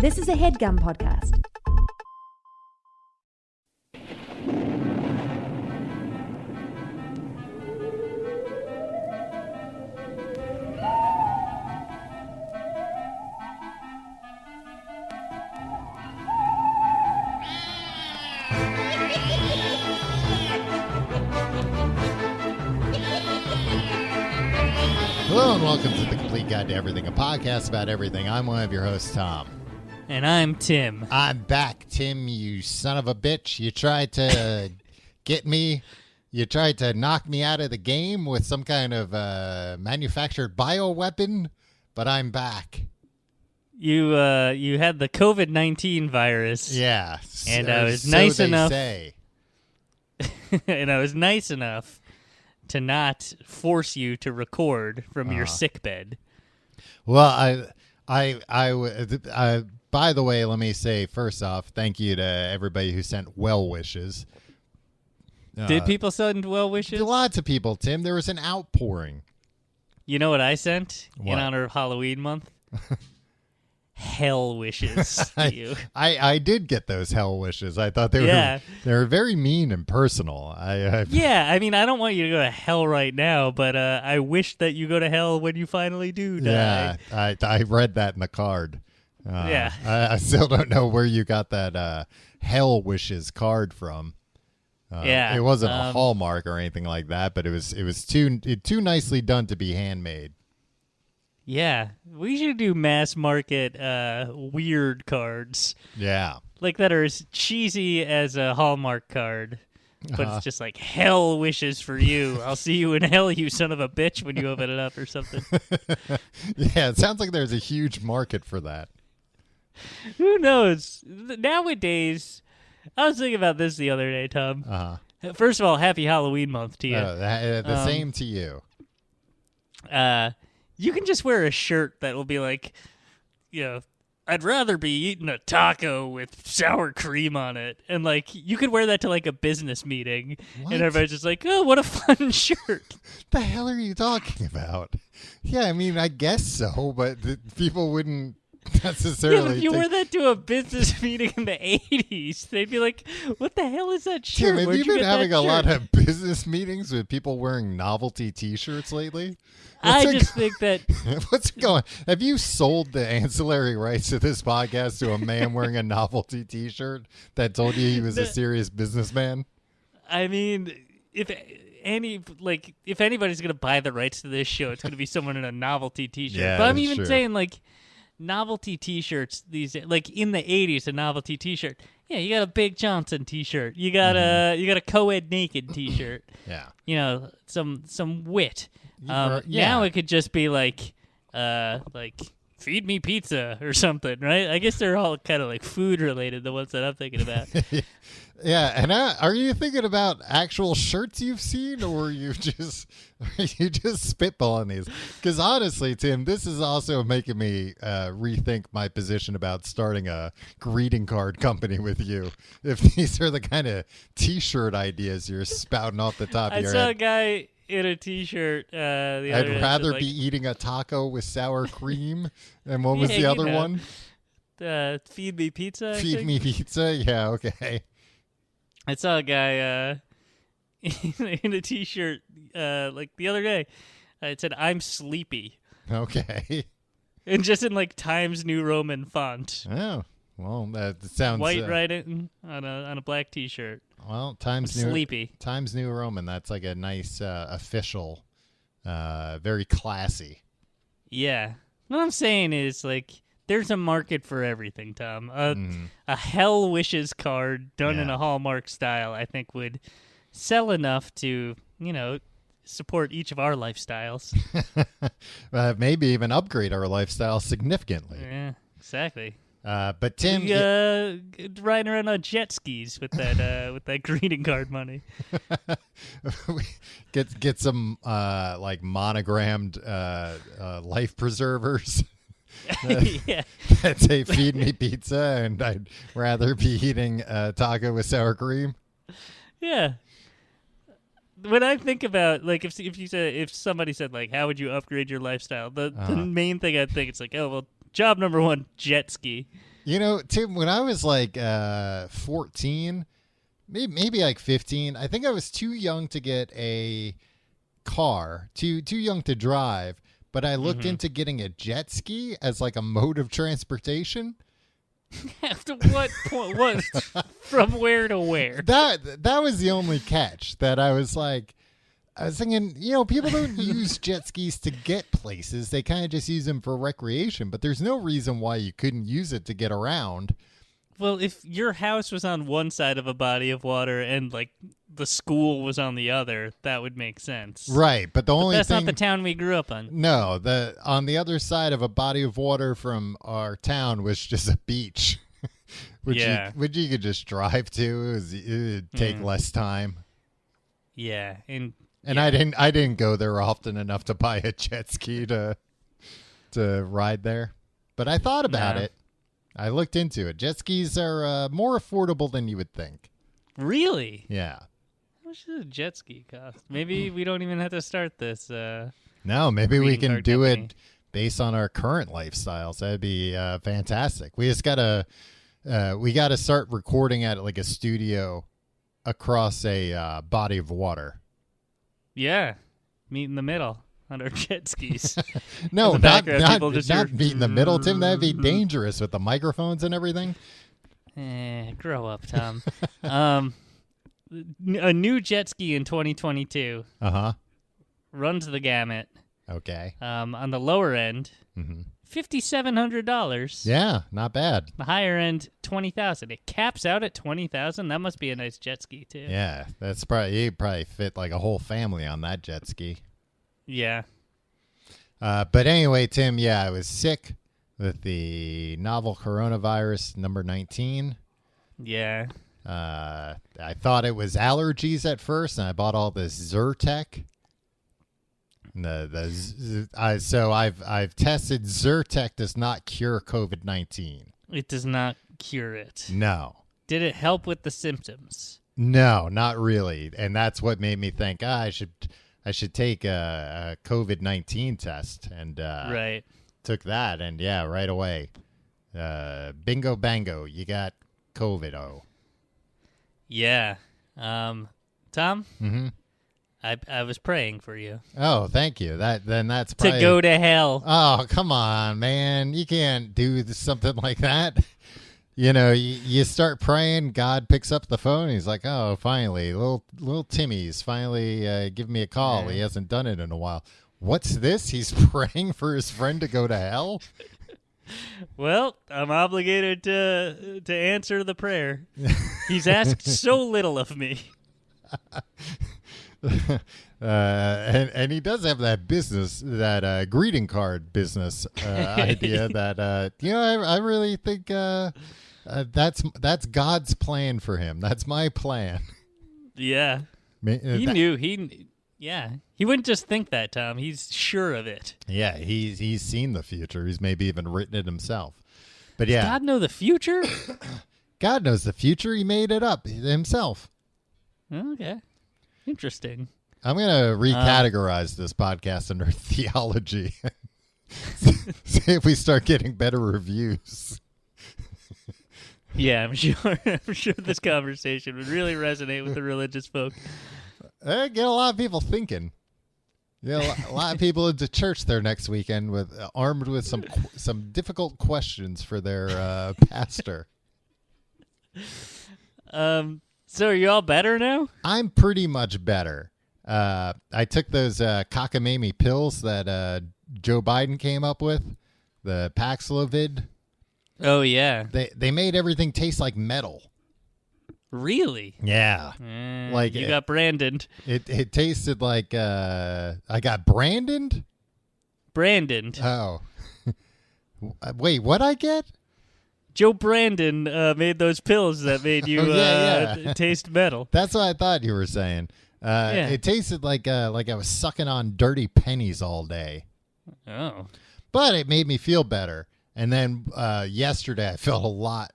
This is a HeadGum podcast. Hello and welcome to The Complete Guide to Everything, a podcast about everything. I'm one of your hosts, Tom. And I'm Tim. I'm back, Tim, you son of a bitch. You tried to get me. You tried to knock me out of the game with some kind of manufactured bioweapon, but I'm back. You had the COVID-19 virus. Yeah. And I was so nice they enough. Say. And I was nice enough to not force you to record from your sick bed. Well, I by the way, let me say first off, thank you to everybody who sent well wishes. Did people send well wishes? Lots of people, Tim. There was an outpouring. You know what I sent What? in honor of Halloween month? Hell wishes to you. I did get those hell wishes. I thought they were very mean and personal. Yeah, I mean, I don't want you to go to hell right now, but I wish that you go to hell when you finally do die. Yeah, I read that in the card. Yeah. I still don't know where you got that hell wishes card from. Yeah, it wasn't a Hallmark or anything like that, but it was too nicely done to be handmade. Yeah, we should do mass market weird cards. Yeah. Like that are as cheesy as a Hallmark card, but it's just like hell wishes for you. I'll see you in hell, you son of a bitch, when you open it up or something. Yeah, it sounds like there's a huge market for that. Who knows? Nowadays, I was thinking about this the other day, Tom. First of all, happy Halloween month to you. The same to you. You can just wear a shirt that will be like, you know, I'd rather be eating a taco with sour cream on it. And, like, you could wear that to, like, a business meeting. What? And everybody's just like, oh, what a fun shirt. The hell are you talking about? Yeah, I mean, I guess so, but people wouldn't necessarily. Yeah, but if you wore that to a business meeting in the 80s, they'd be like, what the hell is that shirt? Tim, have you Where'd been get having that a lot shirt?" of business meetings with people wearing novelty T-shirts lately? I just think that What's going? Have you sold the ancillary rights to this podcast to a man wearing a novelty T-shirt that told you he was a serious businessman? I mean, if anybody's gonna buy the rights to this show, it's gonna be someone in a novelty T-shirt. Yeah, but I'm that's even true. saying like novelty T-shirts. These like in the '80s, a novelty T-shirt. Yeah, you got a Big Johnson T-shirt. You got a co-ed naked T-shirt. Yeah. You know, some wit. Yeah. Now it could just be like feed me pizza or something, right? I guess they're all kind of like food related, the ones that I'm thinking about. Yeah, and are you thinking about actual shirts you've seen, or are you just spitballing these? Because honestly, Tim, this is also making me rethink my position about starting a greeting card company with you. If these are the kind of T-shirt ideas you're spouting off the top of I your saw a head. guy in a T-shirt the other day. I'd rather like, be eating a taco with sour cream. And what was Yeah, the you other know. one? Feed me pizza. I Feed think? me pizza. Yeah, okay. I saw a guy in a T-shirt like the other day. It said, "I'm sleepy," Okay. and just in like Times New Roman font, Oh, well, that sounds white writing on a black T-shirt. Well, I'm sleepy. Times New Roman. That's like a nice official, very classy. Yeah. What I'm saying is like there's a market for everything, Tom. A Hell Wishes card done in Yeah. a Hallmark style, I think, would sell enough to, support each of our lifestyles. Maybe even upgrade our lifestyle significantly. Yeah, exactly. But Tim, Riding around on jet skis with that greeting card money. get some like monogrammed life preservers. Yeah. That say "feed me pizza," and I'd rather be eating a taco with sour cream. Yeah. When I think about like if somebody said like how would you upgrade your lifestyle, the main thing I'd think it's like, oh well, job number one, jet ski. Tim, when I was like 14, maybe like 15, I think I was too young to get a car, too young to drive, but I looked into getting a jet ski as like a mode of transportation. After what point? What? From where to where? That was the only catch. That I was thinking, people don't use jet skis to get places. They kind of just use them for recreation. But there's no reason why you couldn't use it to get around. Well, if your house was on one side of a body of water and like the school was on the other, that would make sense. Right, but that's not the town we grew up on. No, on the other side of a body of water from our town was just a beach, which you could just drive to. It would take less time. Yeah, and I didn't go there often enough to buy a jet ski to ride there, but I thought about it. I looked into it. Jet skis are more affordable than you would think. Really? Yeah. How much does a jet ski cost? Maybe we don't even have to start this. No, maybe we can do it based on our current lifestyles. That'd be fantastic. We just gotta start recording at like a studio across a body of water. Yeah, meet in the middle on our jet skis. No, not meet in the middle, Tim. That'd be dangerous with the microphones and everything. Grow up, Tom. A new jet ski in 2022. Runs the gamut. Okay. On the lower end, $5,700. Yeah, not bad. The higher end, $20,000. It caps out at $20,000. That must be a nice jet ski too. Yeah, you probably fit like a whole family on that jet ski. Yeah. But anyway, Tim, I was sick with the novel coronavirus number 19. Yeah. I thought it was allergies at first, and I bought all this Zyrtec. So I've tested. Zyrtec does not cure COVID-19. It does not cure it. No. Did it help with the symptoms? No, not really, and that's what made me think I should take a COVID-19 test, and right. Took that, and right away, bingo bango, you got COVID. Oh, yeah. Tom. Mm-hmm. I was praying for you. Oh, thank you. That's probably... to go to hell. Oh, come on, man! You can't do something like that. You start praying, God picks up the phone. He's like, oh, finally, little Timmy's finally giving me a call. Yeah. He hasn't done it in a while. What's this? He's praying for his friend to go to hell? Well, I'm obligated to answer the prayer. He's asked so little of me. And he does have that business, that greeting card business idea that I really think that's God's plan for him. That's my plan. Yeah, he knew he wouldn't just think that, Tom. He's sure of it. Yeah, he's seen the future. He's maybe even written it himself. But yeah, does God know the future? God knows the future. He made it up himself. Okay. Interesting. I'm going to recategorize this podcast under theology. See if we start getting better reviews. Yeah, I'm sure this conversation would really resonate with the religious folk. Get a lot of people thinking. Yeah, a lot of people into church there next weekend armed with some difficult questions for their pastor. So are you all better now? I'm pretty much better. I took those cockamamie pills that Joe Biden came up with, the Paxlovid. Oh, yeah. They made everything taste like metal. Really? Yeah. Like you got branded. It tasted like I got branded? Branded. Oh. Wait, what'd I get? Joe Brandon made those pills that made you taste metal. That's what I thought you were saying. It tasted like I was sucking on dirty pennies all day. Oh. But it made me feel better. And then yesterday I felt a lot,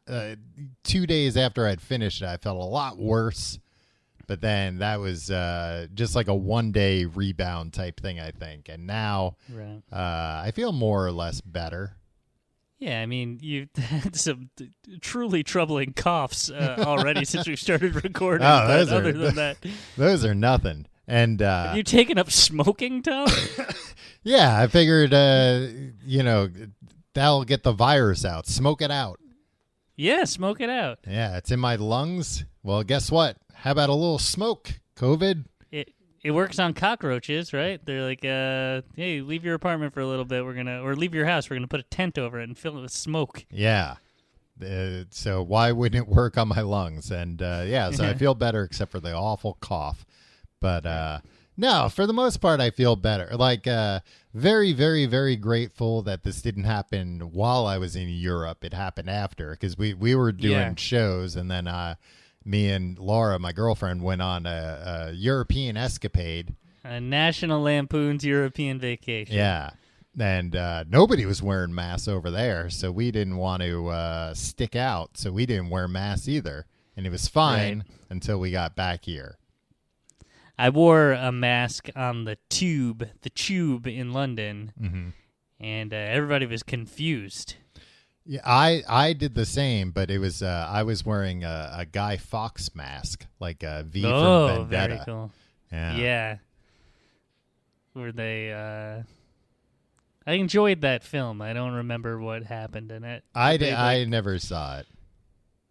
2 days after I'd finished it, I felt a lot worse. But then that was just like a one-day rebound type thing, I think. And now I feel more or less better. Yeah, I mean, you've had some truly troubling coughs already since we started recording. Oh, but other than that, those are nothing. And have you taken up smoking, Tom? yeah, I figured, that'll get the virus out. Smoke it out. Yeah, smoke it out. Yeah, it's in my lungs. Well, guess what? How about a little smoke, COVID? It works on cockroaches, right? They're like, hey, leave your apartment for a little bit. Or leave your house. We're gonna put a tent over it and fill it with smoke. Yeah. So why wouldn't it work on my lungs? And so I feel better except for the awful cough. But no, for the most part, I feel better. Like, very, very, very grateful that this didn't happen while I was in Europe. It happened after, because we were doing shows, and then me and Laura, my girlfriend, went on a European escapade. A National Lampoon's European Vacation. Yeah. And nobody was wearing masks over there, so we didn't want to stick out, so we didn't wear masks either. And it was fine until we got back here. I wore a mask on the tube in London, and everybody was confused. Yeah, I did the same, but it was I was wearing a Guy Fawkes mask, like a V from Vendetta. Very cool. Yeah. Were they? I enjoyed that film. I don't remember what happened in it. I never saw it.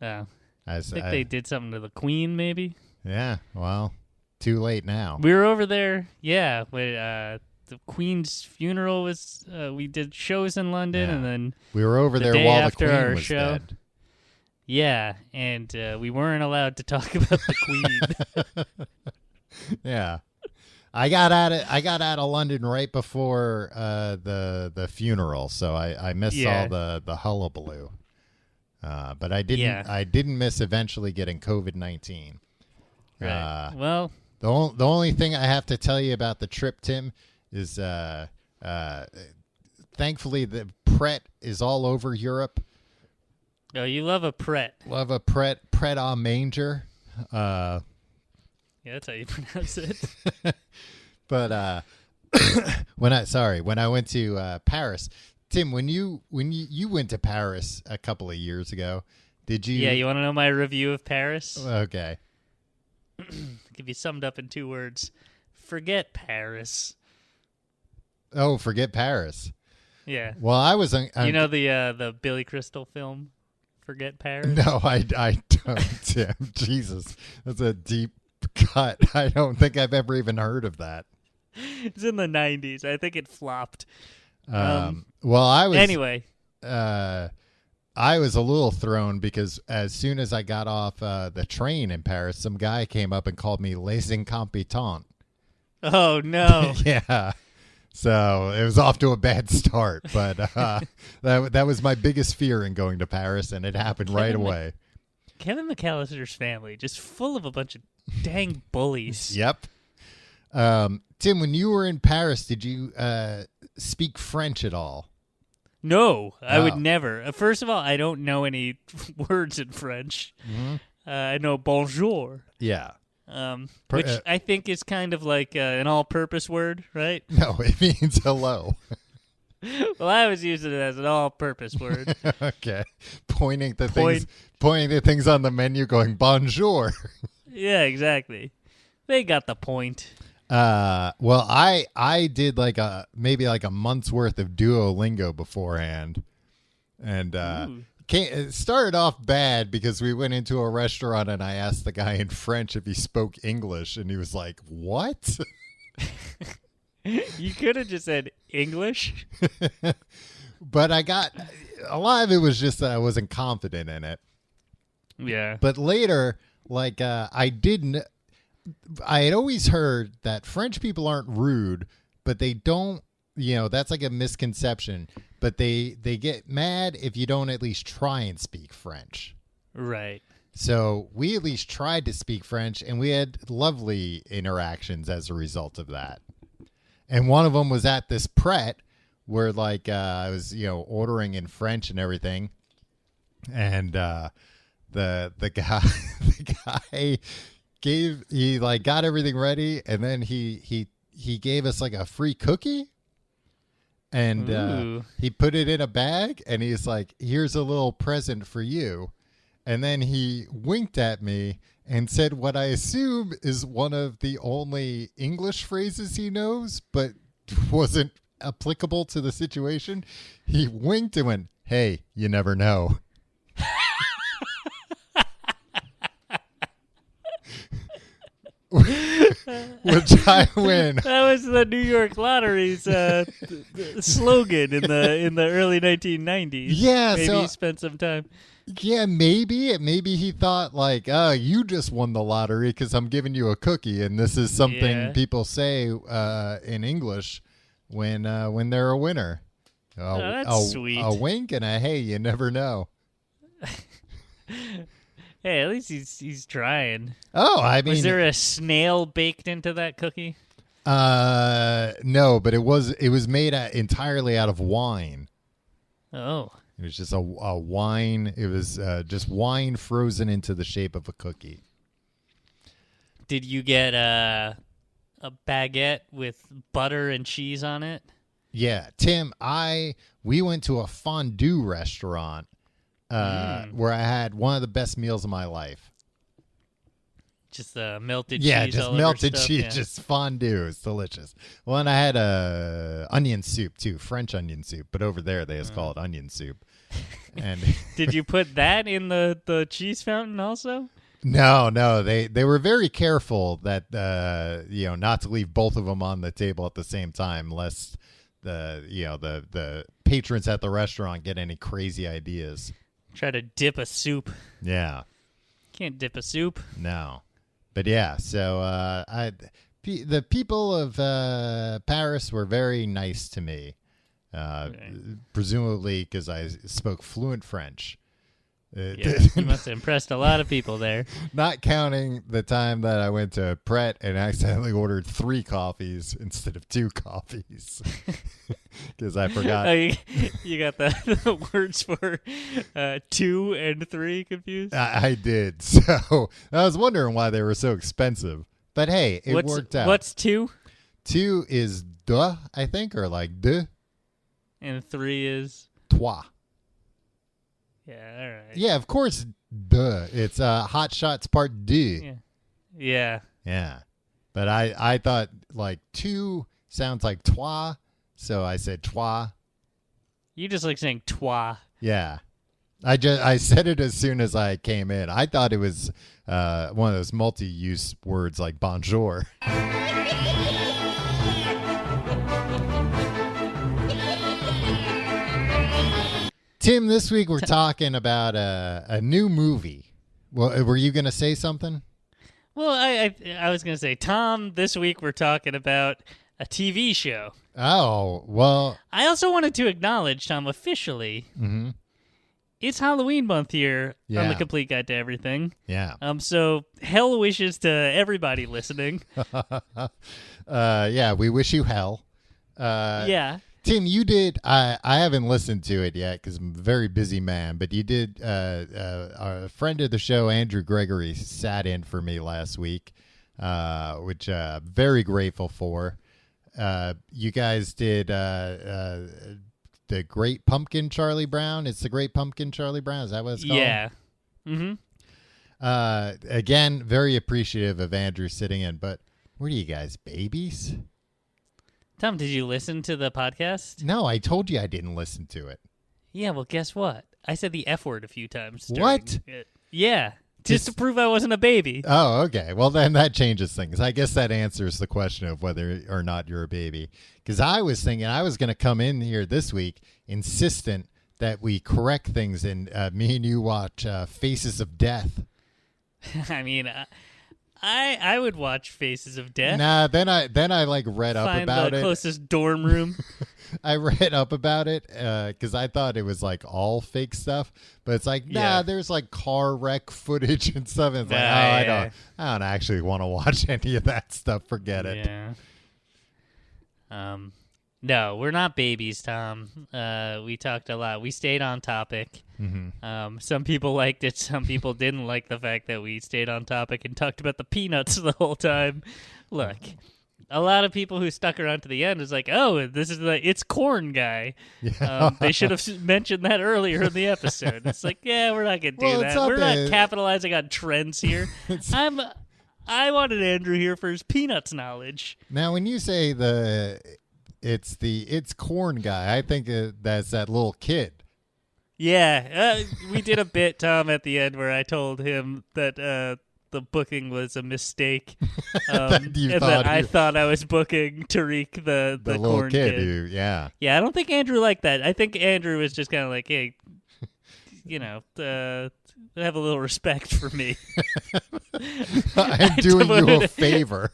Oh, I think they did something to the Queen, maybe. Yeah. Well, too late now. We were over there. Yeah, when the Queen's funeral was. We did shows in London, and then we were over there while the Queen was dead. Yeah, and we weren't allowed to talk about the Queen. Yeah. I got out of London right before the funeral, so I missed all the hullabaloo. But I didn't miss eventually getting COVID-19. Right. Well, the only thing I have to tell you about the trip, Tim, is thankfully the Pret is all over Europe. Oh, you love a Pret. Love a Pret a manger. Yeah, that's how you pronounce it. But when I went to Paris, Tim, when you went to Paris a couple of years ago, did you? Yeah, you want to know my review of Paris? Okay. Give you summed up in 2 words: forget Paris. Oh, forget Paris. Yeah. Well, I was. You know the Billy Crystal film, Forget Paris? No, I don't, Tim. Jesus, that's a deep cut. I don't think I've ever even heard of that. It's in the 90s. I think it flopped. Well, I was anyway. I was a little thrown because as soon as I got off the train in Paris, some guy came up and called me les incompetents. Oh no! Yeah. So it was off to a bad start, but that was my biggest fear in going to Paris, and it happened right away. Kevin McAllister's family, just full of a bunch of dang bullies. Yep. Tim, when you were in Paris, did you speak French at all? No, I would never. First of all, I don't know any words in French. Mm-hmm. I know bonjour. Yeah. Which I think is kind of like an all-purpose word, right? No, it means hello. Well, I was using it as an all-purpose word. Okay. Pointing at things on the menu going, bonjour. Yeah, exactly. They got the point. Well, I did maybe a month's worth of Duolingo beforehand. And it started off bad because we went into a restaurant and I asked the guy in French if he spoke English, and he was like, "What?" You could have just said English. But a lot of it was just that I wasn't confident in it. Yeah. But later, I had always heard that French people aren't rude, but they don't, that's like a misconception. But they get mad if you don't at least try and speak French. Right. So we at least tried to speak French, and we had lovely interactions as a result of that. And one of them was at this Pret where I was, ordering in French and everything. And the guy got everything ready, and then he gave us a free cookie. And Ooh. he put it in a bag, and he's like, here's a little present for you. And then he winked at me and said what I assume is one of the only English phrases he knows, but wasn't applicable to the situation. He winked and went, "Hey, you never know." Which I win. That was the New York Lottery's slogan in the early 1990s. Yeah, maybe so he spent some time. Yeah, maybe he thought like, "Oh, you just won the lottery because I'm giving you a cookie," and this is something people say in English when they're a winner. That's sweet. A wink and a hey, you never know. Hey, at least he's trying. Oh, I mean, was there a snail baked into that cookie? No, but it was made entirely out of wine. Oh. It was just a wine. It was just wine frozen into the shape of a cookie. Did you get a baguette with butter and cheese on it? Yeah, Tim, we went to a fondue restaurant where I had one of the best meals of my life. Just melted yeah, cheese. Just all melted over cheese, stuff? just fondue. It's delicious. Well, and I had onion soup too, French onion soup, but over there they just call it onion soup. And Did you put that in the cheese fountain also? No, they were very careful that not to leave both of them on the table at the same time, lest the patrons at the restaurant get any crazy ideas. Try to dip a soup. Yeah. Can't dip a soup. No. But yeah, so the people of Paris were very nice to me, presumably because I spoke fluent French. Yeah, you must have impressed a lot of people there. Not counting the time that I went to Pret and accidentally ordered 3 coffees instead of 2 coffees because I forgot. You got the words for 2 and 3 confused? I did. So I was wondering why they were so expensive. But hey, it worked out. What's 2? 2 is de, I think, or like de. And 3 is? Toi. Yeah, all right. Yeah, of course, duh. It's Hot Shots Part D. Yeah. Yeah. But I thought like 2 sounds like toi, so I said toi. You just like saying toi. Yeah. I said it as soon as I came in. I thought it was one of those multi-use words like bonjour. Tim, this week we're talking about a new movie. Well, were you going to say something? Well, I was going to say, Tom, this week we're talking about a TV show. Oh, well. I also wanted to acknowledge, Tom, officially, it's Halloween month here on The Complete Guide to Everything. Yeah. So hell wishes to everybody listening. Yeah, we wish you hell. Yeah. Tim, you did. I haven't listened to it yet because I'm a very busy man. But you did. A friend of the show, Andrew Gregory, sat in for me last week, which very grateful for. You guys did the Great Pumpkin Charlie Brown. It's the Great Pumpkin Charlie Brown. Is that what it's called? Yeah. Mm-hmm. Again, very appreciative of Andrew sitting in. But what are you guys, babies? Tom, did you listen to the podcast? No, I told you I didn't listen to it. Yeah, well, guess what? I said the F word a few times. What? Yeah, just to prove I wasn't a baby. Oh, okay. Well, then that changes things. I guess that answers the question of whether or not you're a baby. Because I was thinking I was going to come in here this week insistent that we correct things and me and you watch Faces of Death. I mean... I would watch Faces of Death. Nah, then I like read up Find about the it. Closest dorm room. I read up about it because I thought it was like all fake stuff, but it's like there's like car wreck footage and stuff. And it's I don't actually want to watch any of that stuff. Forget it. Yeah. No, we're not babies, Tom. We talked a lot. We stayed on topic. Mm-hmm. Some people liked it. Some people didn't like the fact that we stayed on topic and talked about the Peanuts the whole time. Look, a lot of people who stuck around to the end was like, oh, this is the It's Corn guy. Yeah. They should have mentioned that earlier in the episode. It's like, yeah, we're not going to do that. We're not capitalizing on trends here. I wanted Andrew here for his Peanuts knowledge. Now, when you say It's Corn guy, I think that's that little kid. Yeah, we did a bit, Tom, at the end where I told him that the booking was a mistake, I thought I was booking Tariq, the little corn kid. Yeah. Yeah, I don't think Andrew liked that. I think Andrew was just kind of like, hey, have a little respect for me. I'm doing you a favor.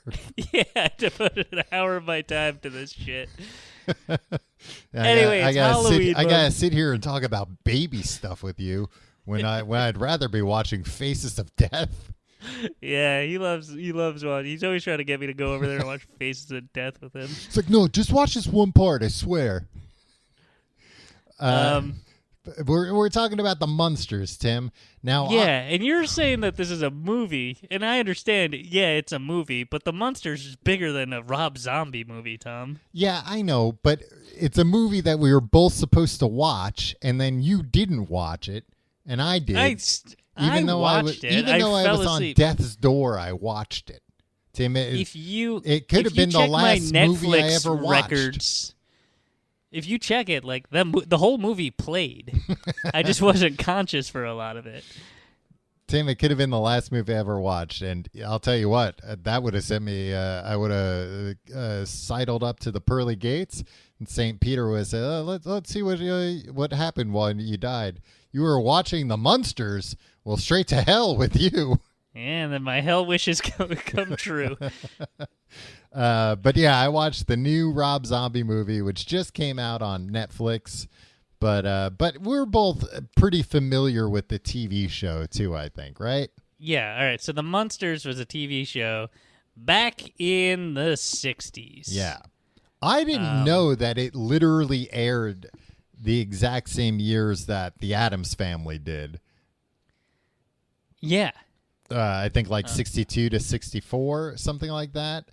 Yeah, I devoted an hour of my time to this shit. Anyway, it's Halloween. I gotta sit here and talk about baby stuff with you when I'd rather be watching Faces of Death. Yeah, he loves one. He's always trying to get me to go over there and watch Faces of Death with him. It's like, no, just watch this one part. I swear. We're talking about the Munsters, Tim. Now, yeah, and you're saying that this is a movie, and I understand. Yeah, it's a movie, but the Munsters is bigger than a Rob Zombie movie, Tom. Yeah, I know, but it's a movie that we were both supposed to watch, and then you didn't watch it, and I did. Even though I was on death's door, I watched it. Tim, it could have been the last movie I ever watched. Records, if you check it, like the whole movie played. I just wasn't conscious for a lot of it. Tim, it could have been the last movie I ever watched, and I'll tell you what, that would have sent me. I would have sidled up to the pearly gates, and St. Peter would have said, "Let's see what happened while you died. You were watching the Munsters. Well, straight to hell with you." Yeah, and then my hell wishes come true. But yeah, I watched the new Rob Zombie movie, which just came out on Netflix. But we're both pretty familiar with the TV show too, I think, right? Yeah. All right. So the Munsters was a TV show back in the 60s. Yeah. I didn't know that it literally aired the exact same years that the Addams Family did. Yeah. I think like 62 to 64, something like that.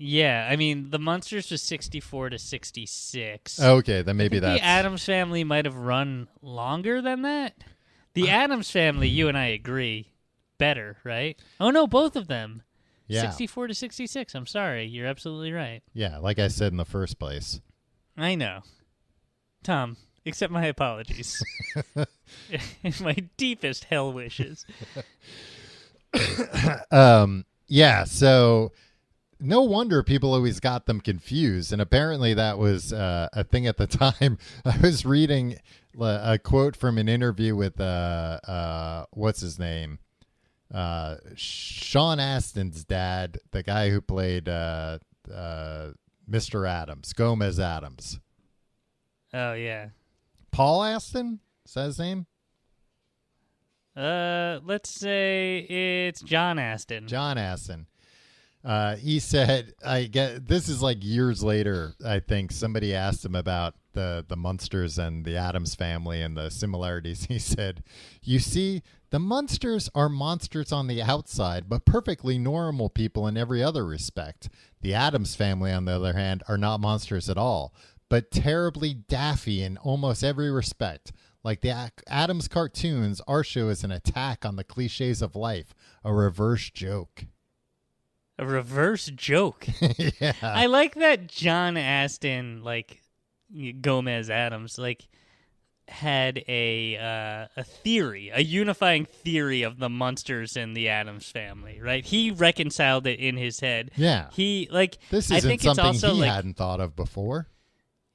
Yeah, I mean, the Munsters was 64 to 66. Okay, then maybe that's... The Addams Family might have run longer than that. The Addams Family, you and I agree, better, right? Oh, no, both of them. Yeah. 64 to 66. I'm sorry. You're absolutely right. Yeah, like I said in the first place. I know. Tom, accept my apologies. My deepest hell wishes. Yeah, so... No wonder people always got them confused, and apparently that was a thing at the time. I was reading a quote from an interview with what's his name, Sean Astin's dad, the guy who played Mr. Adams, Gomez Adams. Oh yeah, Paul Astin, is that his name? Let's say it's John Astin. John Astin. He said, this is like years later, I think somebody asked him about the Munsters and the Addams Family and the similarities. He said, you see, the Munsters are monsters on the outside, but perfectly normal people in every other respect. The Addams Family, on the other hand, are not monsters at all, but terribly daffy in almost every respect. Like the Addams cartoons, our show is an attack on the cliches of life, a reverse joke. A reverse joke. Yeah. I like that John Astin, like Gomez Adams, like had a theory, a unifying theory of the Munsters and the Addams Family, right? He reconciled it in his head. Yeah. This isn't I think something it's also he hadn't thought of before.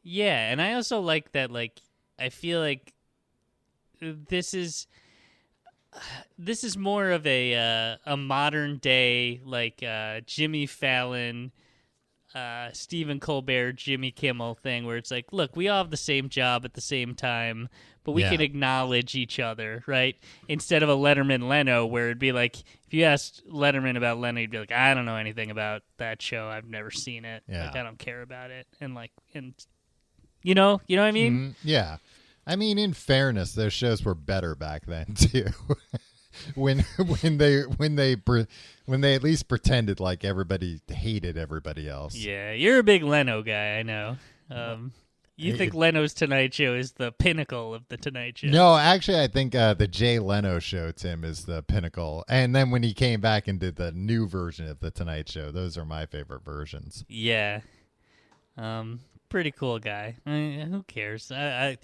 Yeah, and I also like that, like, I feel like this is more of a modern day, like Jimmy Fallon, Stephen Colbert, Jimmy Kimmel thing, where it's like, look, we all have the same job at the same time, but we can acknowledge each other, right? Instead of a Letterman Leno, where it'd be like, if you asked Letterman about Leno, he'd be like, I don't know anything about that show. I've never seen it. Yeah. Like, I don't care about it. And you know what I mean? Mm-hmm. Yeah. I mean, in fairness, those shows were better back then, too. when they at least pretended like everybody hated everybody else. Yeah, you're a big Leno guy, I know. You think Leno's Tonight Show is the pinnacle of the Tonight Show? No, actually, I think the Jay Leno show, Tim, is the pinnacle. And then when he came back and did the new version of the Tonight Show, those are my favorite versions. Yeah. Pretty cool guy. I mean, who cares? I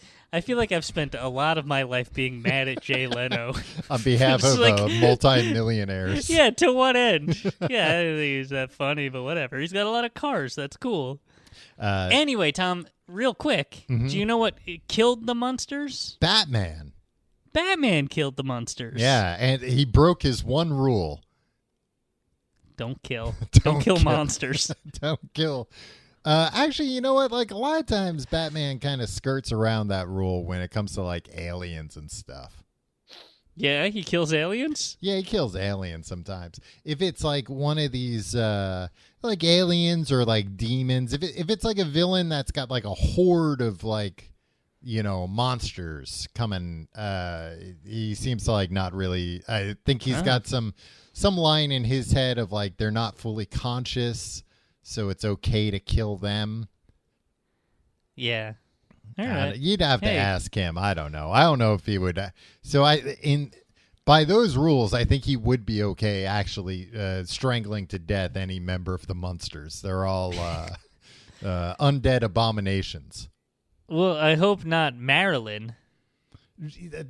feel like I've spent a lot of my life being mad at Jay Leno. On behalf of multi-millionaires. Yeah, to what end? Yeah, I don't think he's that funny, but whatever. He's got a lot of cars. That's cool. Anyway, Tom, real quick, do you know what killed the Munsters? Batman. Batman killed the Munsters. Yeah, and he broke his one rule. Don't kill. Don't kill monsters. Don't kill. Actually, you know what? Like, a lot of times Batman kind of skirts around that rule when it comes to, like, aliens and stuff. Yeah, he kills aliens? Yeah, he kills aliens sometimes. If it's, like, one of these, like, aliens or, like, demons, if it's, like, a villain that's got, like, a horde of, like, you know, monsters coming, he seems to, like, not really, I think he's got some line in his head of, like, they're not fully conscious, so it's okay to kill them. Yeah. All right. You'd have to ask him. I don't know. I don't know if he would. So by those rules, I think he would be okay actually strangling to death any member of the Munsters. They're all undead abominations. Well, I hope not Marilyn.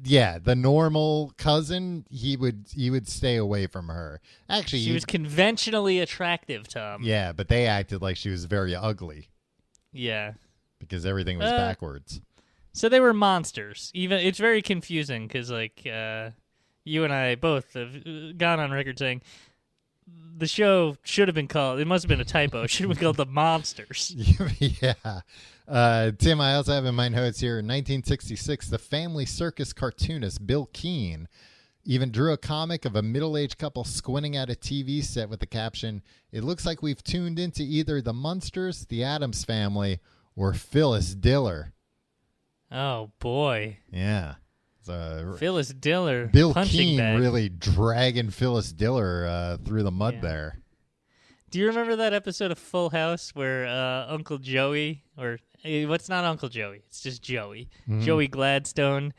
Yeah, the normal cousin, he would stay away from her. Actually, she was conventionally attractive, Tom. Yeah, but they acted like she was very ugly. Yeah. Because everything was backwards. So they were monsters. Even it's very confusing because, like, you and I both have gone on record saying the show should have been called. It must have been a typo. It should have been called The Monsters. Yeah. Tim, I also have in my notes here, in 1966, the family circus cartoonist Bill Keane even drew a comic of a middle-aged couple squinting at a TV set with the caption, "It looks like we've tuned into either the Munsters, the Addams Family, or Phyllis Diller." Oh, boy. Yeah. Phyllis Diller. Bill Keane really dragging Phyllis Diller through the mud there. Do you remember that episode of Full House where Uncle Joey, or what's not Uncle Joey, it's just Joey, Joey Gladstone,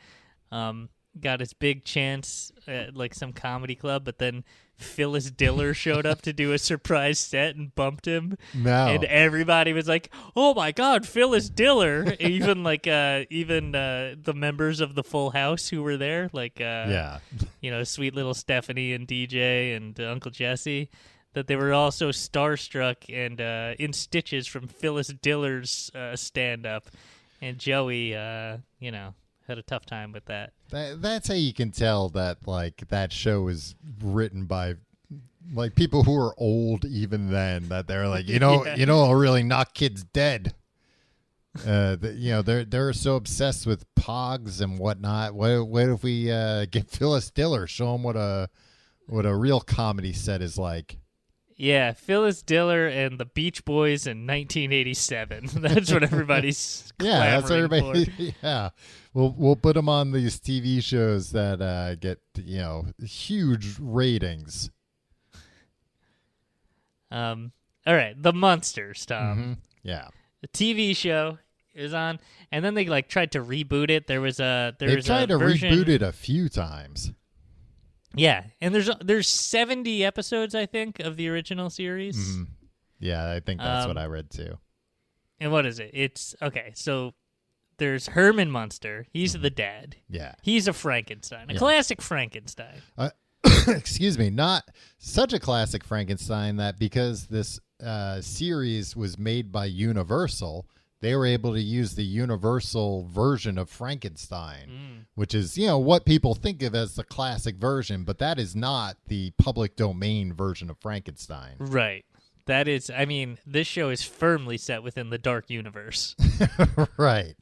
got his big chance at like some comedy club, but then Phyllis Diller showed up to do a surprise set and bumped him. No. And everybody was like, "Oh my God, Phyllis Diller!" Even like the members of the Full House who were there, like you know, sweet little Stephanie and DJ and Uncle Jesse, that they were all so starstruck and in stitches from Phyllis Diller's stand-up, and Joey, you know, had a tough time with that. That's how you can tell that, like, that show was written by, like, people who are old even then, that they're like, you know, it'll really knock kids dead. You know, they're so obsessed with pogs and whatnot. What if we get Phyllis Diller, show them what a real comedy set is like? Yeah, Phyllis Diller and the Beach Boys in 1987. That's what everybody's yeah, that's everybody. For. Yeah, we'll put them on these TV shows that get, you know, huge ratings. All right, The Munsters, Tom. Mm-hmm. Yeah, the TV show is on, and then they like tried to reboot it. They've tried to reboot it a few times. Yeah, and there's 70 episodes, I think, of the original series. Mm-hmm. Yeah, I think that's what I read too. And what is it? It's okay. So there's Herman Munster. He's the dad. Yeah, he's a Frankenstein, a classic Frankenstein. Excuse me, not such a classic Frankenstein that because this series was made by Universal, they were able to use the Universal version of Frankenstein, which is, you know, what people think of as the classic version, but that is not the public domain version of Frankenstein. Right. That is, I mean, this show is firmly set within the dark universe. Right.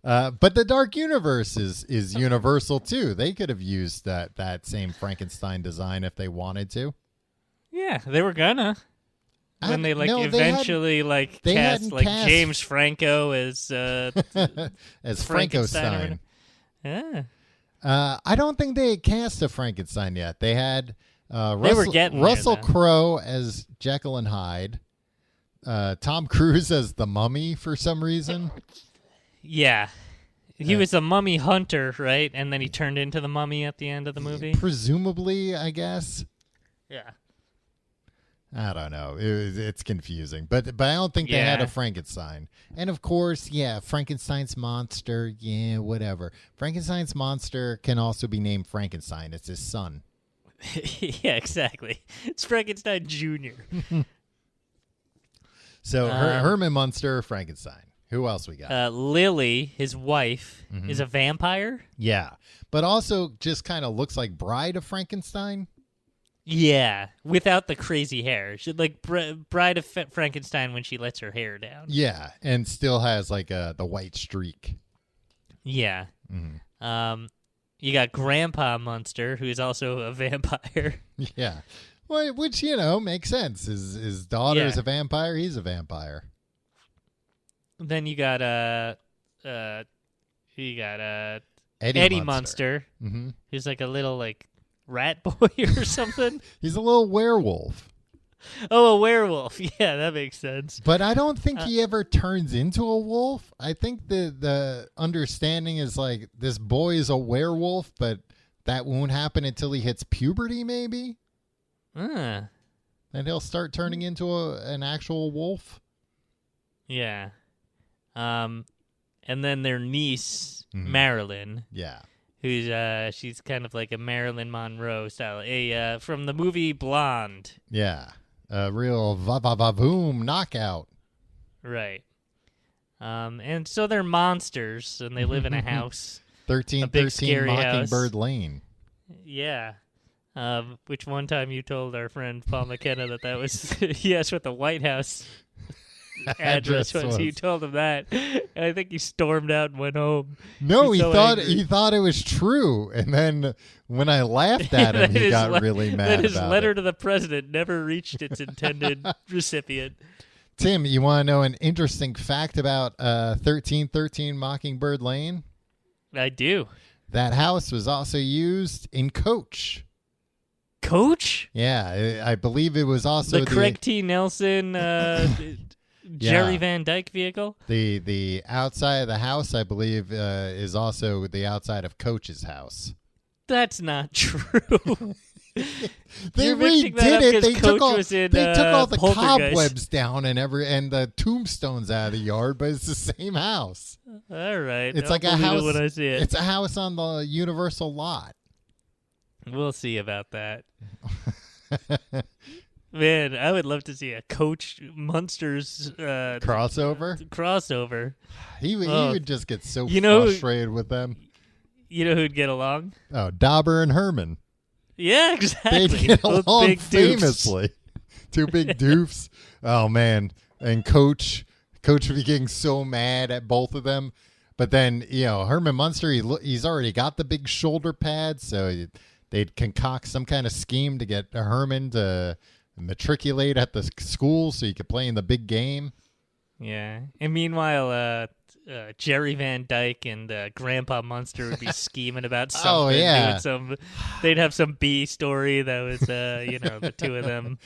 But the dark universe is Universal too. They could have used that same Frankenstein design if they wanted to. Yeah, they were gonna. When they eventually cast James Franco as as Frankenstein. Yeah. I don't think they had cast a Frankenstein yet. They had getting Russell there, though. Crowe as Jekyll and Hyde, Tom Cruise as the Mummy for some reason. Yeah. He was a mummy hunter, right? And then he turned into the mummy at the end of the movie? Presumably, I guess. Yeah. I don't know. It's confusing. But I don't think they had a Frankenstein. And of course, Frankenstein's monster. Yeah, whatever. Frankenstein's monster can also be named Frankenstein. It's his son. Yeah, exactly. It's Frankenstein Jr. So Herman Munster, Frankenstein. Who else we got? Lily, his wife, is a vampire. Yeah. But also just kind of looks like Bride of Frankenstein. Yeah, without the crazy hair. She like Bride of Frankenstein when she lets her hair down. Yeah, and still has like the white streak. Yeah. Mm-hmm. You got Grandpa Munster, who's also a vampire. Yeah. Well, which, makes sense. His daughter's a vampire. He's a vampire. Then you got Eddie Munster, who's like a little like rat boy or something. He's a little werewolf. Oh, a werewolf. Yeah, that makes sense. But I don't think he ever turns into a wolf. I think the understanding is like this boy is a werewolf, but that won't happen until he hits puberty, maybe. And he'll start turning into an actual wolf. Yeah. And then their niece, Marilyn. Yeah. Who's she's kind of like a Marilyn Monroe style. From the movie Blonde. Yeah. A real va-va-va-boom knockout. Right. And so they're monsters, and they live in a house. 1313 Mockingbird Lane. Yeah. Which one time you told our friend Paul McKenna that was yes, what the White House address was. You told him that, and I think he stormed out and went home. No, he thought it was true, and then when I laughed at him, he got really mad about it. His letter to the president never reached its intended recipient. Tim, you want to know an interesting fact about 1313 Mockingbird Lane? I do. That house was also used in Coach. Coach? Yeah, I believe it was also the Craig T. Nelson Jerry Van Dyke vehicle. The outside of the house, I believe, is also the outside of Coach's house. That's not true. They redid it. They took all the cobwebs down and the tombstones out of the yard, but it's the same house. All right, it's like a house. When I see it. It's a house on the Universal lot. We'll see about that. Man, I would love to see a Coach Munsters crossover. He would just get so frustrated with them. You know who'd get along? Oh, Dauber and Herman. Yeah, exactly. They'd get along famously. Two big doofs. Oh, man. And Coach would be getting so mad at both of them. But then, Herman Munster, he's already got the big shoulder pads, so they'd concoct some kind of scheme to get Herman to matriculate at the school so he could play in the big game. Yeah. And meanwhile, Jerry Van Dyke and Grandpa Munster would be scheming about something. Oh, yeah. They'd have some B story that was, the two of them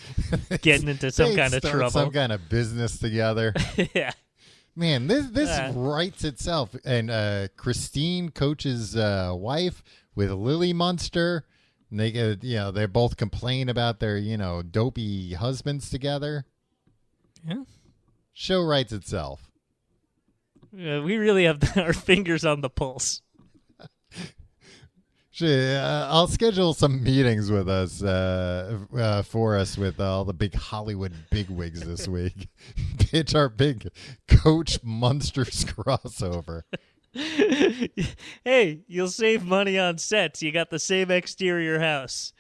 getting into some kind of trouble. Some kind of business together. Yeah. Man, this writes itself. And Christine, Coach's wife, with Lily Munster. And they both complain about their, dopey husbands together. Yeah. Show writes itself. We really have our fingers on the pulse. I'll schedule some meetings with us for us with all the big Hollywood bigwigs this week. Pitch our big Coach Munsters crossover. Hey, you'll save money on sets. You got the same exterior house.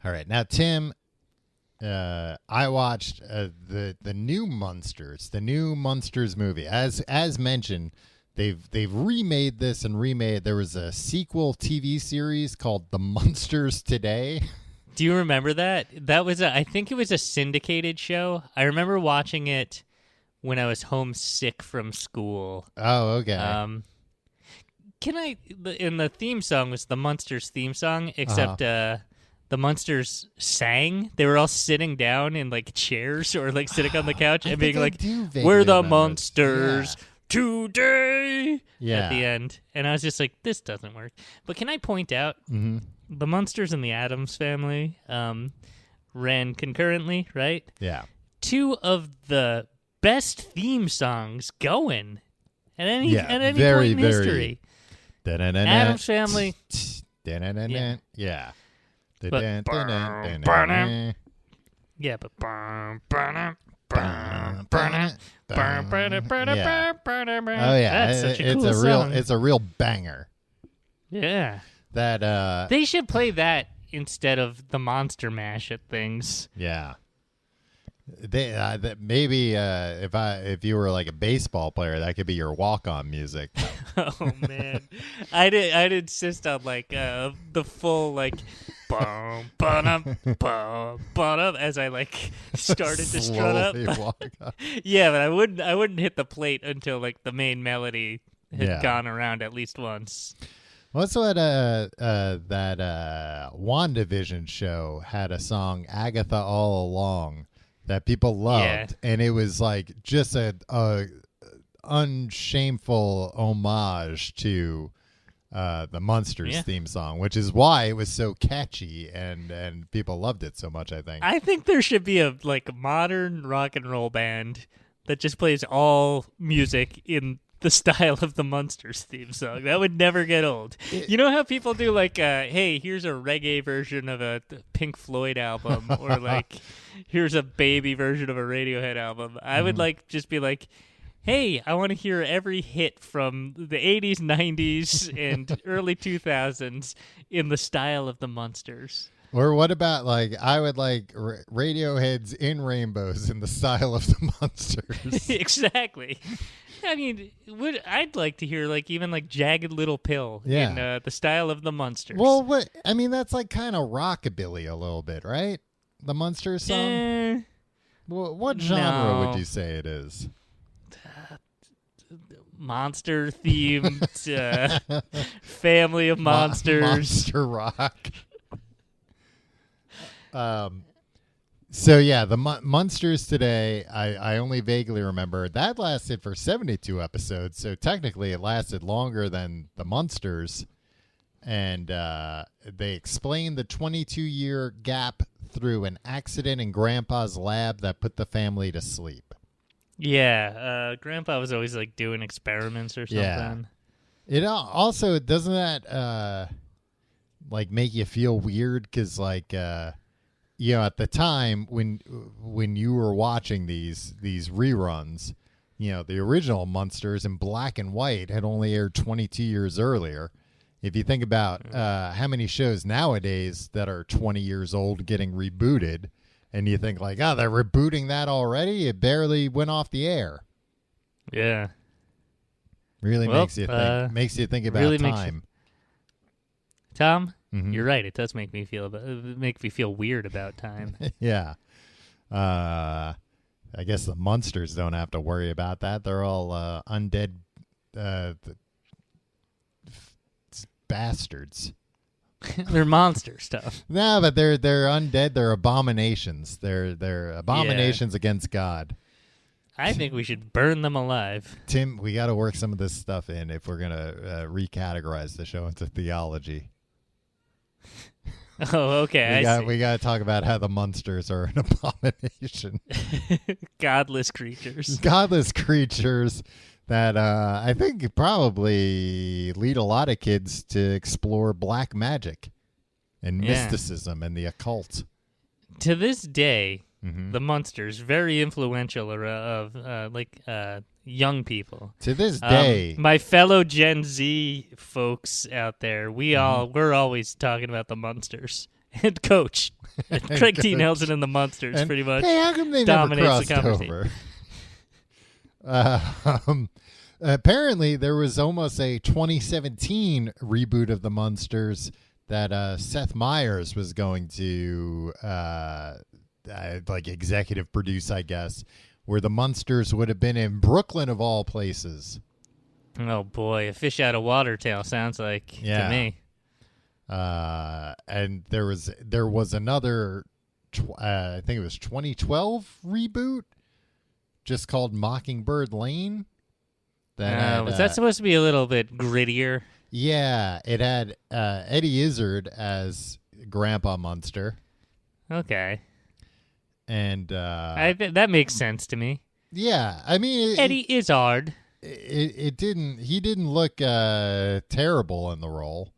All right, now Tim, I watched the new Munsters, the new Munsters movie. As mentioned, they've remade this and remade. There was a sequel TV series called The Munsters Today. Do you remember that? That was I think it was a syndicated show. I remember watching it when I was homesick from school. Oh, okay. And the theme song was the Munsters theme song, except the Munsters sang. They were all sitting down in like chairs or like sitting on the couch and being like, "We're the Munsters today." Yeah. At the end, and I was just like, "This doesn't work." But can I point out the Munsters and the Addams Family ran concurrently, right? Yeah. Two of the best theme songs going at any very, point in history. Addams Family. Yeah. Yeah. But yeah, but oh yeah, that's such a it's cool a song. it's a real banger. Yeah, that they should play that instead of the Monster Mash at things. Yeah. Maybe if you were like a baseball player, that could be your walk-on music. Oh man, I'd insist on like the full like bum ba-dum, bum ba-dum, as I like started to strut up. Walk up. Yeah, but I wouldn't hit the plate until like the main melody had gone around at least once. What's what that WandaVision show had a song Agatha All Along that people loved, and it was like just a unshameful homage to the Munsters theme song, which is why it was so catchy and people loved it so much. I think there should be a like modern rock and roll band that just plays all music in the style of the Munsters theme song. That would never get old. You know how people do like, hey, here's a reggae version of a Pink Floyd album, or like, here's a baby version of a Radiohead album. I would like just be like, hey, I want to hear every hit from the 80s, 90s, and early 2000s in the style of the Munsters. Or what about like I would like Radiohead's In Rainbows in the style of the Munsters. Exactly. I mean, I'd like to hear like even like Jagged Little Pill in the style of the Munsters. Well, that's like kind of rockabilly a little bit, right? The Munsters song. Well, what genre would you say it is? Monster themed family of monsters. Monster rock. So yeah, the Munsters today, I only vaguely remember that lasted for 72 episodes. So technically, it lasted longer than the Munsters, and they explained the 22-year gap through an accident in Grandpa's lab that put the family to sleep. Yeah, Grandpa was always like doing experiments or something. Yeah. It also doesn't that like make you feel weird because like. At the time when you were watching these reruns, the original Munsters in black and white had only aired 22 years earlier. If you think about how many shows nowadays that are 20 years old getting rebooted, and you think like, oh, they're rebooting that already? It barely went off the air. Yeah. Really makes you think about really time. Tom? Mm-hmm. You're right. It does make me feel weird about time. Yeah. I guess the Munsters don't have to worry about that. They're all undead bastards. They're monster stuff. No, but they're undead. They're abominations. They're abominations against God. I think we should burn them alive. Tim, we got to work some of this stuff in if we're gonna recategorize the show into theology. Oh, okay. We got to talk about how the Munsters are an abomination. Godless creatures. Godless creatures that I think probably lead a lot of kids to explore black magic and mysticism and the occult. To this day, the Munsters very influential of young people. To this day, my fellow Gen Z folks out there, we're always talking about the Munsters and Coach. Craig T. Nelson and the Munsters pretty much. Hey, how come they dominates never the crossed conversation. over? Apparently, there was almost a 2017 reboot of the Munsters that Seth Meyers was going to like executive produce, I guess, where the Munsters would have been in Brooklyn of all places. Oh boy, a fish out of water tale sounds like to me. And there was another, I think it was 2012 reboot, just called Mockingbird Lane. Was that supposed to be a little bit grittier? Yeah, it had Eddie Izzard as Grandpa Munster. Okay. And that makes sense to me. Yeah, I mean, Eddie Izzard. He didn't look terrible in the role.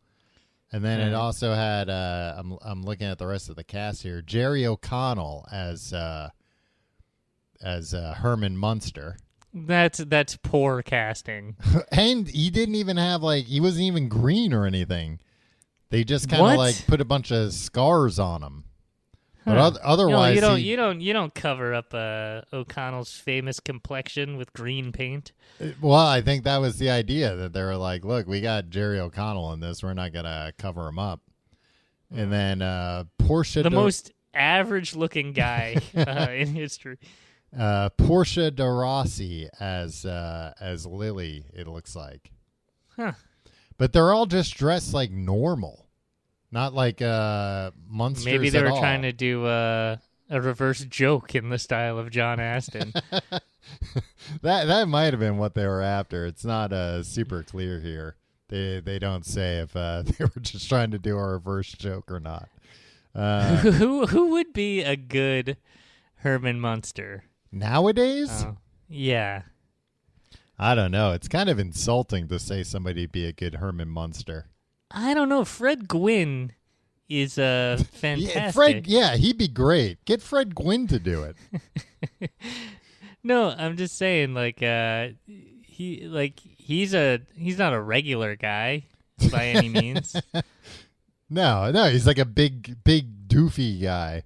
And then it also had I'm looking at the rest of the cast here. Jerry O'Connell as Herman Munster. That's poor casting. And he didn't even have he wasn't even green or anything. They just kind of put a bunch of scars on him. But otherwise, you don't cover up O'Connell's famous complexion with green paint. Well, I think that was the idea, that they were like, look, we got Jerry O'Connell in this. We're not going to cover him up. And then Portia... The most average-looking guy in history. Portia de Rossi as Lily, it looks like. Huh. But they're all just dressed like normal. Not like Munsters. Maybe they were trying to do a reverse joke in the style of John Astin. That might have been what they were after. It's not super clear here. They don't say if they were just trying to do a reverse joke or not. Who would be a good Herman Munster nowadays? Yeah. I don't know. It's kind of insulting to say somebody'd be a good Herman Munster. I don't know. Fred Gwynn is fantastic. He'd be great. Get Fred Gwynn to do it. No, I'm just saying, he's not a regular guy by any means. No, he's like a big doofy guy.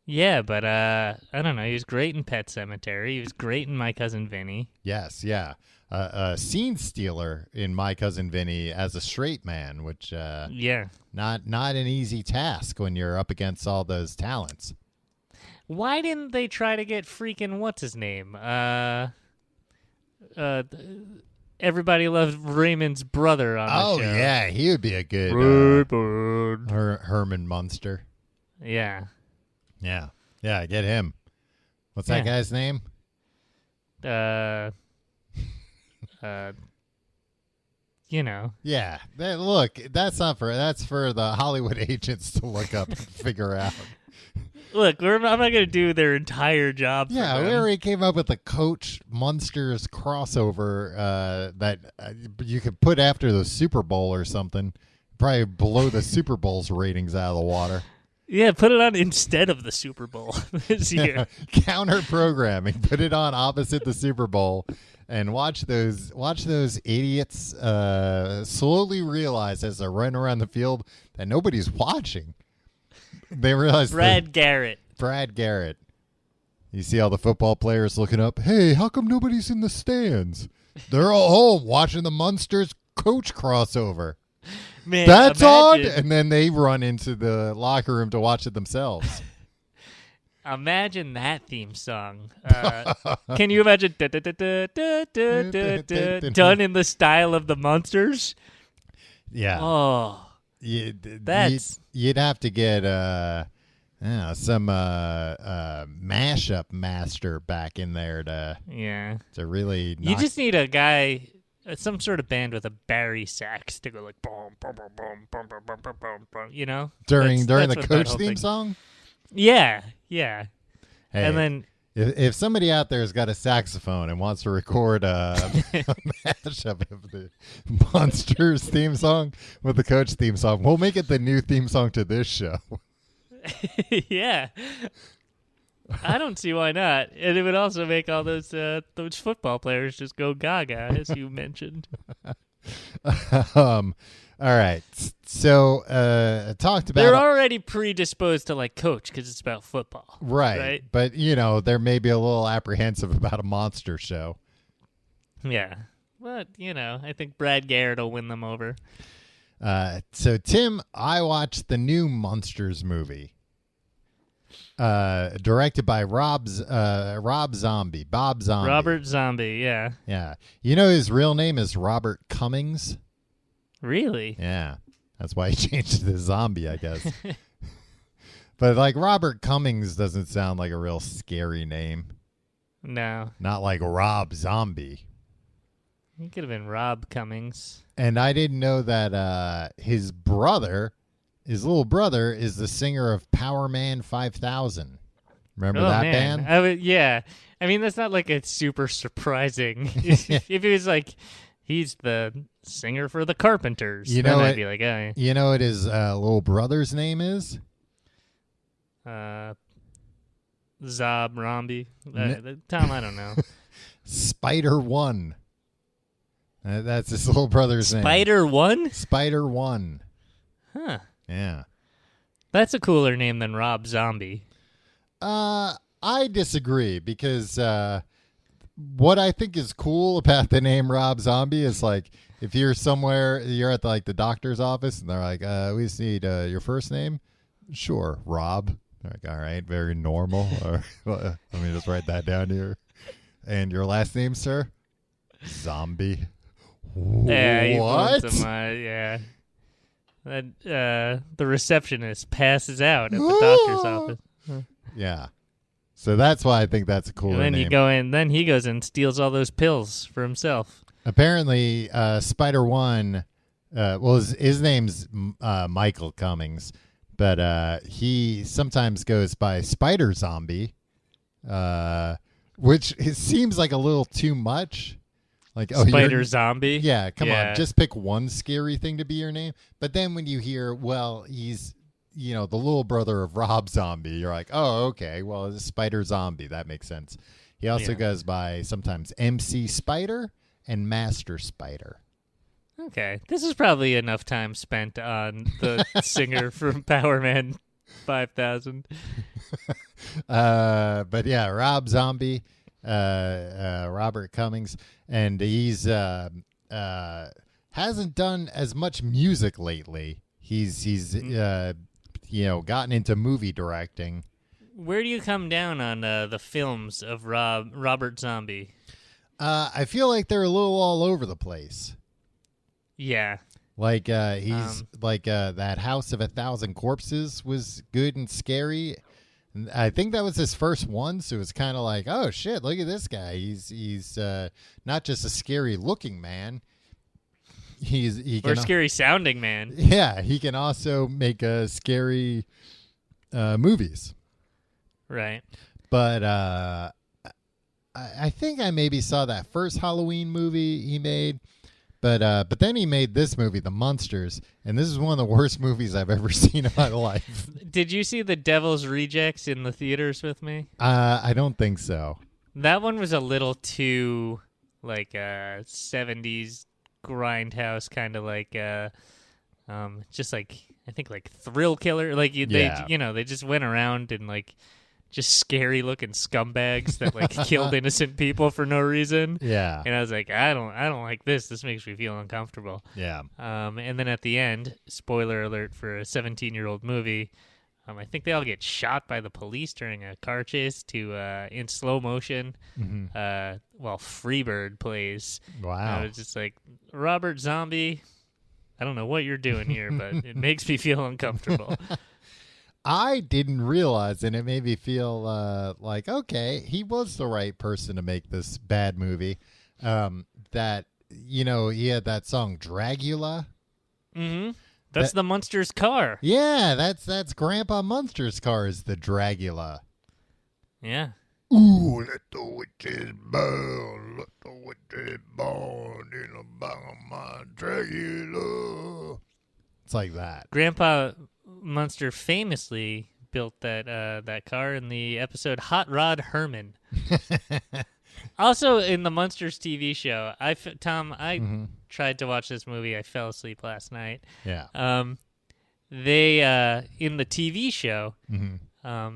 Yeah, but I don't know. He was great in Pet Sematary. He was great in My Cousin Vinny. Yes, yeah. A scene stealer in My Cousin Vinny as a straight man, which not an easy task when you're up against all those talents. Why didn't they try to get freaking what's his name? Everybody loves Raymond's brother on the show. Oh yeah, he would be a good Herman Munster. Yeah. Yeah, get him. What's that guy's name? Yeah. Look, that's for the Hollywood agents to look up and figure out. Look, I'm not going to do their entire job. Yeah, we already came up with a Coach Munsters crossover that you could put after the Super Bowl or something. Probably blow the Super Bowl's ratings out of the water. Yeah, put it on instead of the Super Bowl this year. Counter programming. Put it on opposite the Super Bowl, and watch those idiots slowly realize as they're running around the field that nobody's watching. They realize Brad Garrett. You see all the football players looking up. Hey, how come nobody's in the stands? They're all home watching the Munsters Coach crossover. Man, that's odd. And then they run into the locker room to watch it themselves. Imagine that theme song. Can you imagine done in the style of the Munsters? Yeah. Oh, you'd have to get some mashup master back in there to really. You just need a guy. Some sort of band with a Barry sax to go like boom, boom, boom, boom, boom, boom, boom, boom, boom, you know? During the Coach theme song? Yeah. Hey, and then if somebody out there has got a saxophone and wants to record a mashup of the Munsters theme song with the Coach theme song, we'll make it the new theme song to this show. Yeah. I don't see why not. And it would also make all those football players just go gaga, as you mentioned. All right. So talked about... They're already predisposed to like Coach because it's about football. Right. But, they're maybe a little apprehensive about a monster show. Yeah. But, I think Brad Garrett will win them over. So Tim, I watched the new Munsters movie. Directed by Bob Zombie. Robert Zombie, yeah. Yeah. You know his real name is Robert Cummings? Really? Yeah. That's why he changed it to Zombie, I guess. But like Robert Cummings doesn't sound like a real scary name. No. Not like Rob Zombie. He could have been Rob Cummings. And I didn't know that his little brother, is the singer of Power Man 5000. Remember that band? Yeah. I mean, that's not like a super surprising. If it was like, he's the singer for the Carpenters, I'd be like, oh. You know what his little brother's name is? Zob Romby. Tom, I don't know. Spider One. That's his little brother's name. Spider One? Spider One. Huh. Yeah. That's a cooler name than Rob Zombie. I disagree because what I think is cool about the name Rob Zombie is like if you're somewhere, you're at the doctor's office and they're like, we just need your first name. Sure, Rob. They're like, all right, very normal. Let me just write that down here. And your last name, sir? Zombie. Yeah, what? Yeah. The receptionist passes out at the doctor's office. Yeah. So that's why I think that's a cooler and then name. You go in, then he goes and steals all those pills for himself. Apparently, Spider One, his name's Michael Cummings, but he sometimes goes by Spider Zombie, which it seems like a little too much. Like Spider Zombie? Yeah, come on. Just pick one scary thing to be your name. But then when you hear, well, he's, the little brother of Rob Zombie, you're like, oh, okay, well, it's Spider Zombie. That makes sense. He also goes by sometimes MC Spider and Master Spider. Okay. This is probably enough time spent on the singer from Power Man 5000. But yeah, Rob Zombie. Robert Cummings, and he's hasn't done as much music lately. He's gotten into movie directing. Where do you come down on the films of Robert Zombie? I feel like they're a little all over the place. Yeah. Like he's that House of 1,000 Corpses was good and scary. I think that was his first one, so it's kind of like, oh shit, look at this guy. He's not just a scary looking man. He can, scary sounding man. Yeah, he can also make scary movies. Right. But I think I maybe saw that first Halloween movie he made. But then he made this movie, The Munsters, and this is one of the worst movies I've ever seen in my life. Did you see The Devil's Rejects in the theaters with me? I don't think so. That one was a little too like 70s grindhouse kind of like just like I think like thrill killer. Like they just went around and like just scary looking scumbags that like killed innocent people for no reason. Yeah. And I was like, I don't like this. This makes me feel uncomfortable. Yeah. And then at the end, spoiler alert for a 17-year-old movie, I think they all get shot by the police during a car chase in slow motion while Freebird plays. Wow. I was just like, Robert Zombie, I don't know what you're doing here, but it makes me feel uncomfortable. I didn't realize, and it made me feel like, okay, he was the right person to make this bad movie. That, he had that song, Dragula. Mm-hmm. That's the Munsters car. Yeah, that's Grandpa Munster's car is the Dragula. Yeah. Ooh, let the witches burn, let the witches burn in the back of my Dragula. It's like that. Grandpa Munster famously built that car in the episode Hot Rod Herman. Also in the Munsters TV show, I tried to watch this movie. I fell asleep last night. Yeah. They in the TV show,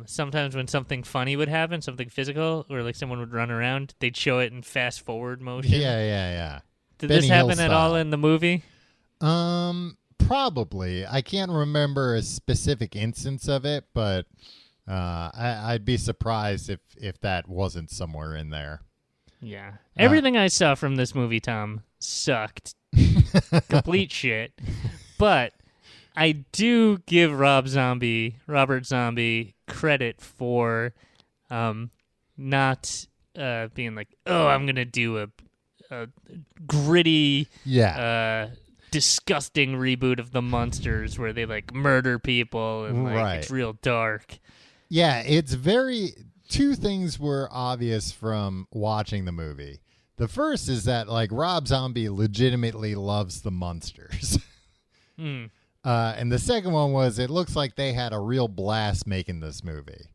sometimes when something funny would happen, something physical, or like someone would run around, they'd show it in fast forward motion. Yeah. Did Benny this happen Hill at style. all in the movie? Probably. I can't remember a specific instance of it, but I'd be surprised if that wasn't somewhere in there. Yeah. Everything I saw from this movie, Tom, sucked. Complete shit. But I do give Robert Zombie, credit for not being like, oh, I'm going to do a gritty, disgusting reboot of the Munsters where they like murder people and like it's real dark. Yeah, it's two things were obvious from watching the movie. The first is that like Rob Zombie legitimately loves the Munsters. And the second one was it looks like they had a real blast making this movie.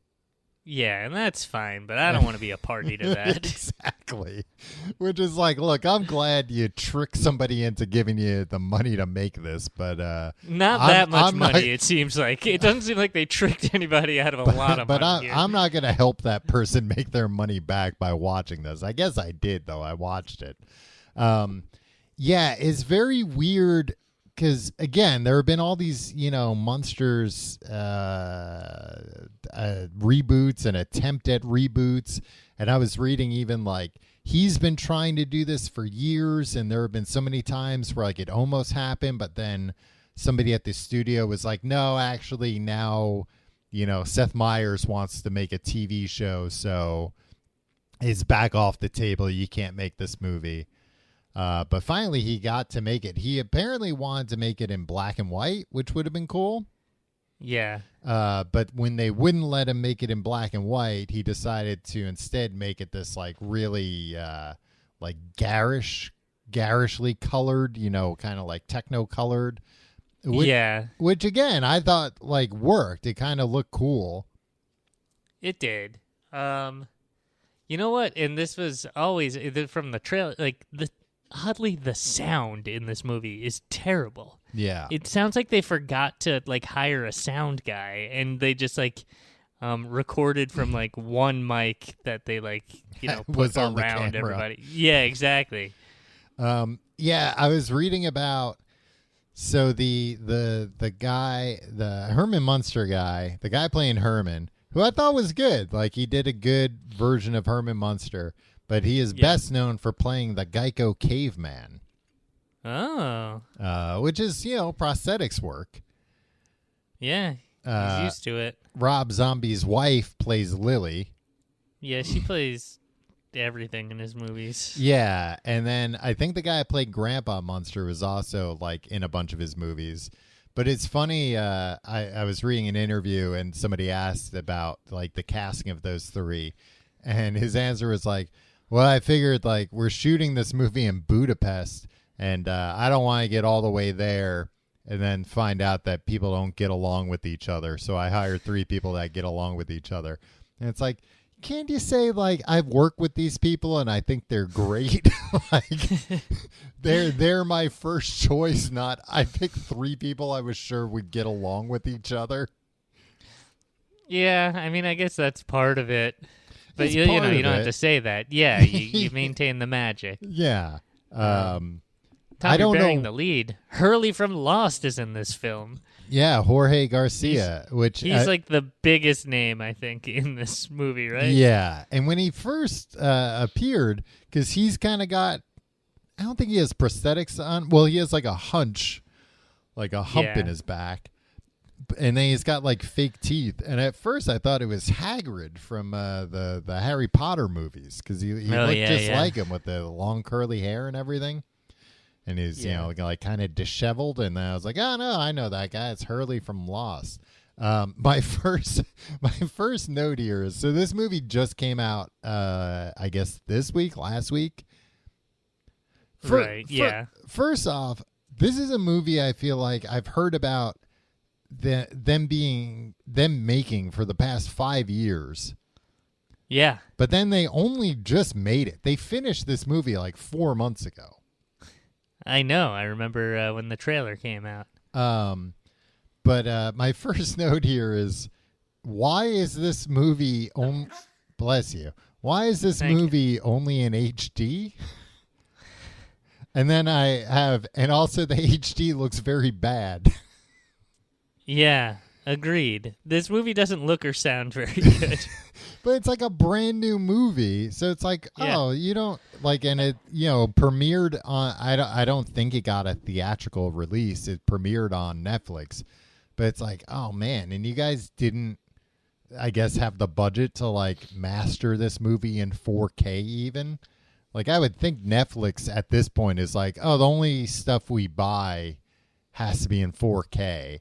Yeah, and that's fine, but I don't want to be a party to that. Exactly. Which is like, look, I'm glad you tricked somebody into giving you the money to make this, but not that much money, it seems like. It doesn't seem like they tricked anybody out of a lot of money. But I'm not going to help that person make their money back by watching this. I guess I did, though. I watched it. Yeah, it's very weird. Because, again, there have been all these, Munsters reboots and attempt at reboots. And I was reading even, like, he's been trying to do this for years. And there have been so many times where, like, it almost happened. But then somebody at the studio was like, no, actually, now, Seth Meyers wants to make a TV show. So it's back off the table. You can't make this movie. But finally, he got to make it. He apparently wanted to make it in black and white, which would have been cool. Yeah. But when they wouldn't let him make it in black and white, he decided to instead make it this like really like garishly colored, kind of like techno colored. Which again, I thought like worked. It kind of looked cool. It did. You know what? And this was always from the trailer, like oddly, the sound in this movie is terrible. Yeah. It sounds like they forgot to like hire a sound guy and they just like recorded from like one mic that they like, put around everybody. Yeah, exactly. Yeah, I was reading about the guy, the Herman Munster guy, the guy playing Herman, who I thought was good. Like he did a good version of Herman Munster. But he is best known for playing the Geico caveman. Oh. Which is, prosthetics work. Yeah, he's used to it. Rob Zombie's wife plays Lily. Yeah, she plays everything in his movies. Yeah, and then I think the guy who played Grandpa Munster was also, like, in a bunch of his movies. But it's funny, I was reading an interview and somebody asked about, like, the casting of those three. And his answer was like, well, I figured, like, we're shooting this movie in Budapest, and I don't want to get all the way there and then find out that people don't get along with each other. So I hired three people that get along with each other. And it's like, can't you say, like, I've worked with these people and I think they're great? Like, they're my first choice, not I picked three people I was sure would get along with each other. Yeah, I mean, I guess that's part of it. But you don't have to say that. Yeah, you maintain the magic. Yeah. Tom, I don't you're bearing know. the lead. Hurley from Lost is in this film. Yeah, Jorge Garcia, he's like the biggest name I think in this movie, right? Yeah, and when he first appeared, because he's kind of got, I don't think he has prosthetics on. Well, he has like a hunch, like a hump in his back. And then he's got like fake teeth. And at first I thought it was Hagrid from the Harry Potter movies because he looked just like him with the long curly hair and everything. And he's, like kind of disheveled. And then I was like, oh, no, I know that guy. It's Hurley from Lost. My first note here is, so this movie just came out, I guess last week. First off, this is a movie I feel like I've heard about them making for the past 5 years. Yeah. But then they only just made it. They finished this movie like 4 months ago. I know. I remember when the trailer came out. But my first note here is, why is this movie bless you. Why is this movie only in HD? And then and also the HD looks very bad. Yeah, agreed. This movie doesn't look or sound very good. But it's like a brand new movie, so it's like, oh, you don't like, and it, premiered on. I don't think it got a theatrical release. It premiered on Netflix, but it's like, oh man, and you guys didn't, I guess, have the budget to like master this movie in 4K even. Like, I would think Netflix at this point is like, oh, the only stuff we buy has to be in 4K,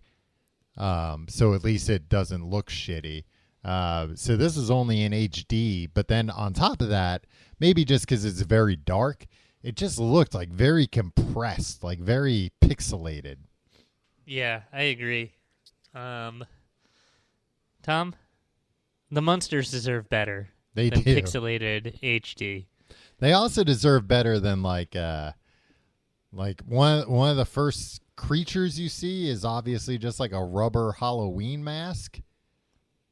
so at least it doesn't look shitty. So this is only in HD, but then on top of that, maybe just because it's very dark, it just looked like very compressed, like very pixelated. Yeah, I agree. Tom, the Munsters deserve better They than do. pixelated HD. They also deserve better than like one of the first creatures you see is obviously just like a rubber Halloween mask.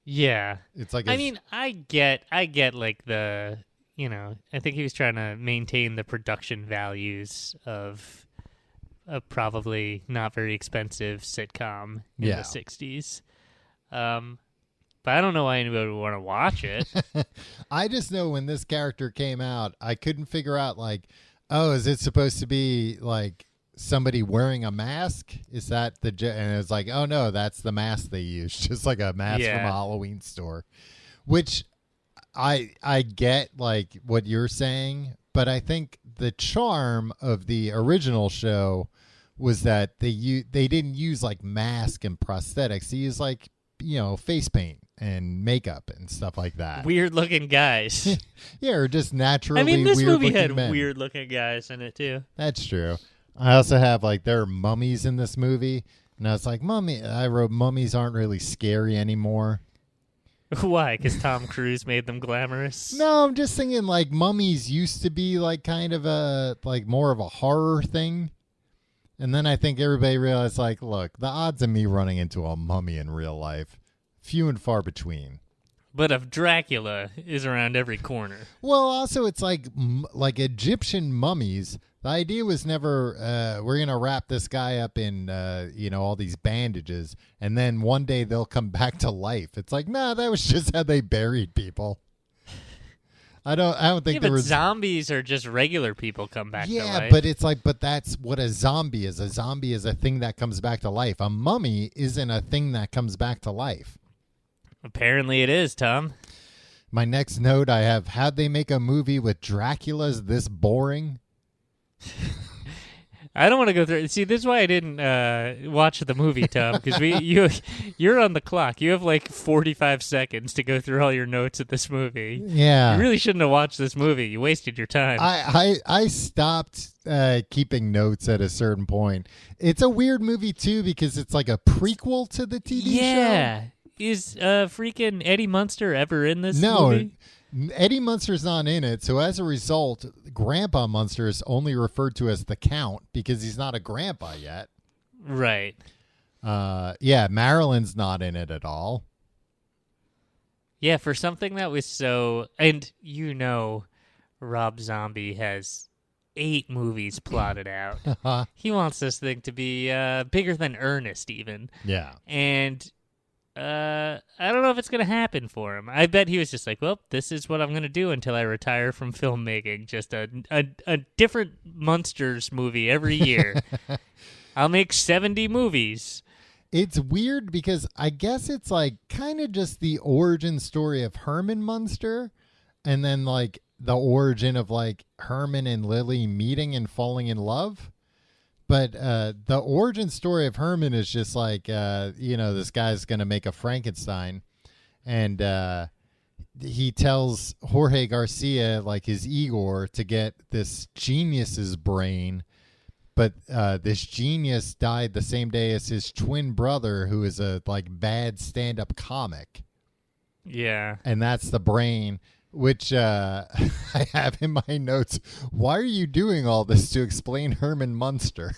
Yeah. It's like, I mean, I get like the, I think he was trying to maintain the production values of a probably not very expensive sitcom in the 60s. But I don't know why anybody would want to watch it. I just know when this character came out, I couldn't figure out like, oh, is it supposed to be like somebody wearing a mask? Is that and it's like, oh no, that's the mask they use, just like a mask from a Halloween store. Which I get like what you're saying, but I think the charm of the original show was that they didn't use like mask and prosthetics. They used like, face paint and makeup and stuff like that. Weird looking guys. Yeah, or just naturally. I mean, this movie had men. weird looking guys in it too. That's true. I also have like, there are mummies in this movie, and I was like, I wrote mummies aren't really scary anymore. Why? Because Tom Cruise made them glamorous? No, I'm just thinking like mummies used to be like kind of a like more of a horror thing. And then I think everybody realized like, look, the odds of me running into a mummy in real life, few and far between. But if Dracula is around every corner. Well, also it's like Egyptian mummies. The idea was never, we're going to wrap this guy up in, all these bandages, and then one day they'll come back to life. It's like, nah, that was just how they buried people. I don't think there was. Zombies are just regular people come back to life. Yeah, but it's like, but that's what a zombie is. A zombie is a thing that comes back to life. A mummy isn't a thing that comes back to life. Apparently it is, Tom. My next note I have, how'd they make a movie with Dracula's this boring? I don't want to go through. See, this is why I didn't watch the movie, Tom, because you're on the clock. You have like 45 seconds to go through all your notes of this movie. Yeah, you really shouldn't have watched this movie. You wasted your time. I stopped keeping notes at a certain point. It's a weird movie too because it's like a prequel to the TV show. Yeah, is freaking Eddie Munster ever in this movie? Eddie Munster's not in it, so as a result, Grandpa Munster is only referred to as the Count because he's not a grandpa yet. Right. Yeah, Marilyn's not in it at all. Yeah, for something that was so... And Rob Zombie has 8 movies plotted out. He wants this thing to be bigger than Ernest even. Yeah. And... I don't know if it's going to happen for him. I bet he was just like, well, this is what I'm going to do until I retire from filmmaking. Just a different Munsters movie every year. I'll make 70 movies. It's weird because I guess it's like kind of just the origin story of Herman Munster and then like the origin of like Herman and Lily meeting and falling in love. But the origin story of Herman is just like, this guy's going to make a Frankenstein. And he tells Jorge Garcia, like his Igor, to get this genius's brain. But this genius died the same day as his twin brother, who is a like bad stand-up comic. Yeah. And that's the brain. Which I have in my notes. Why are you doing all this to explain Herman Munster?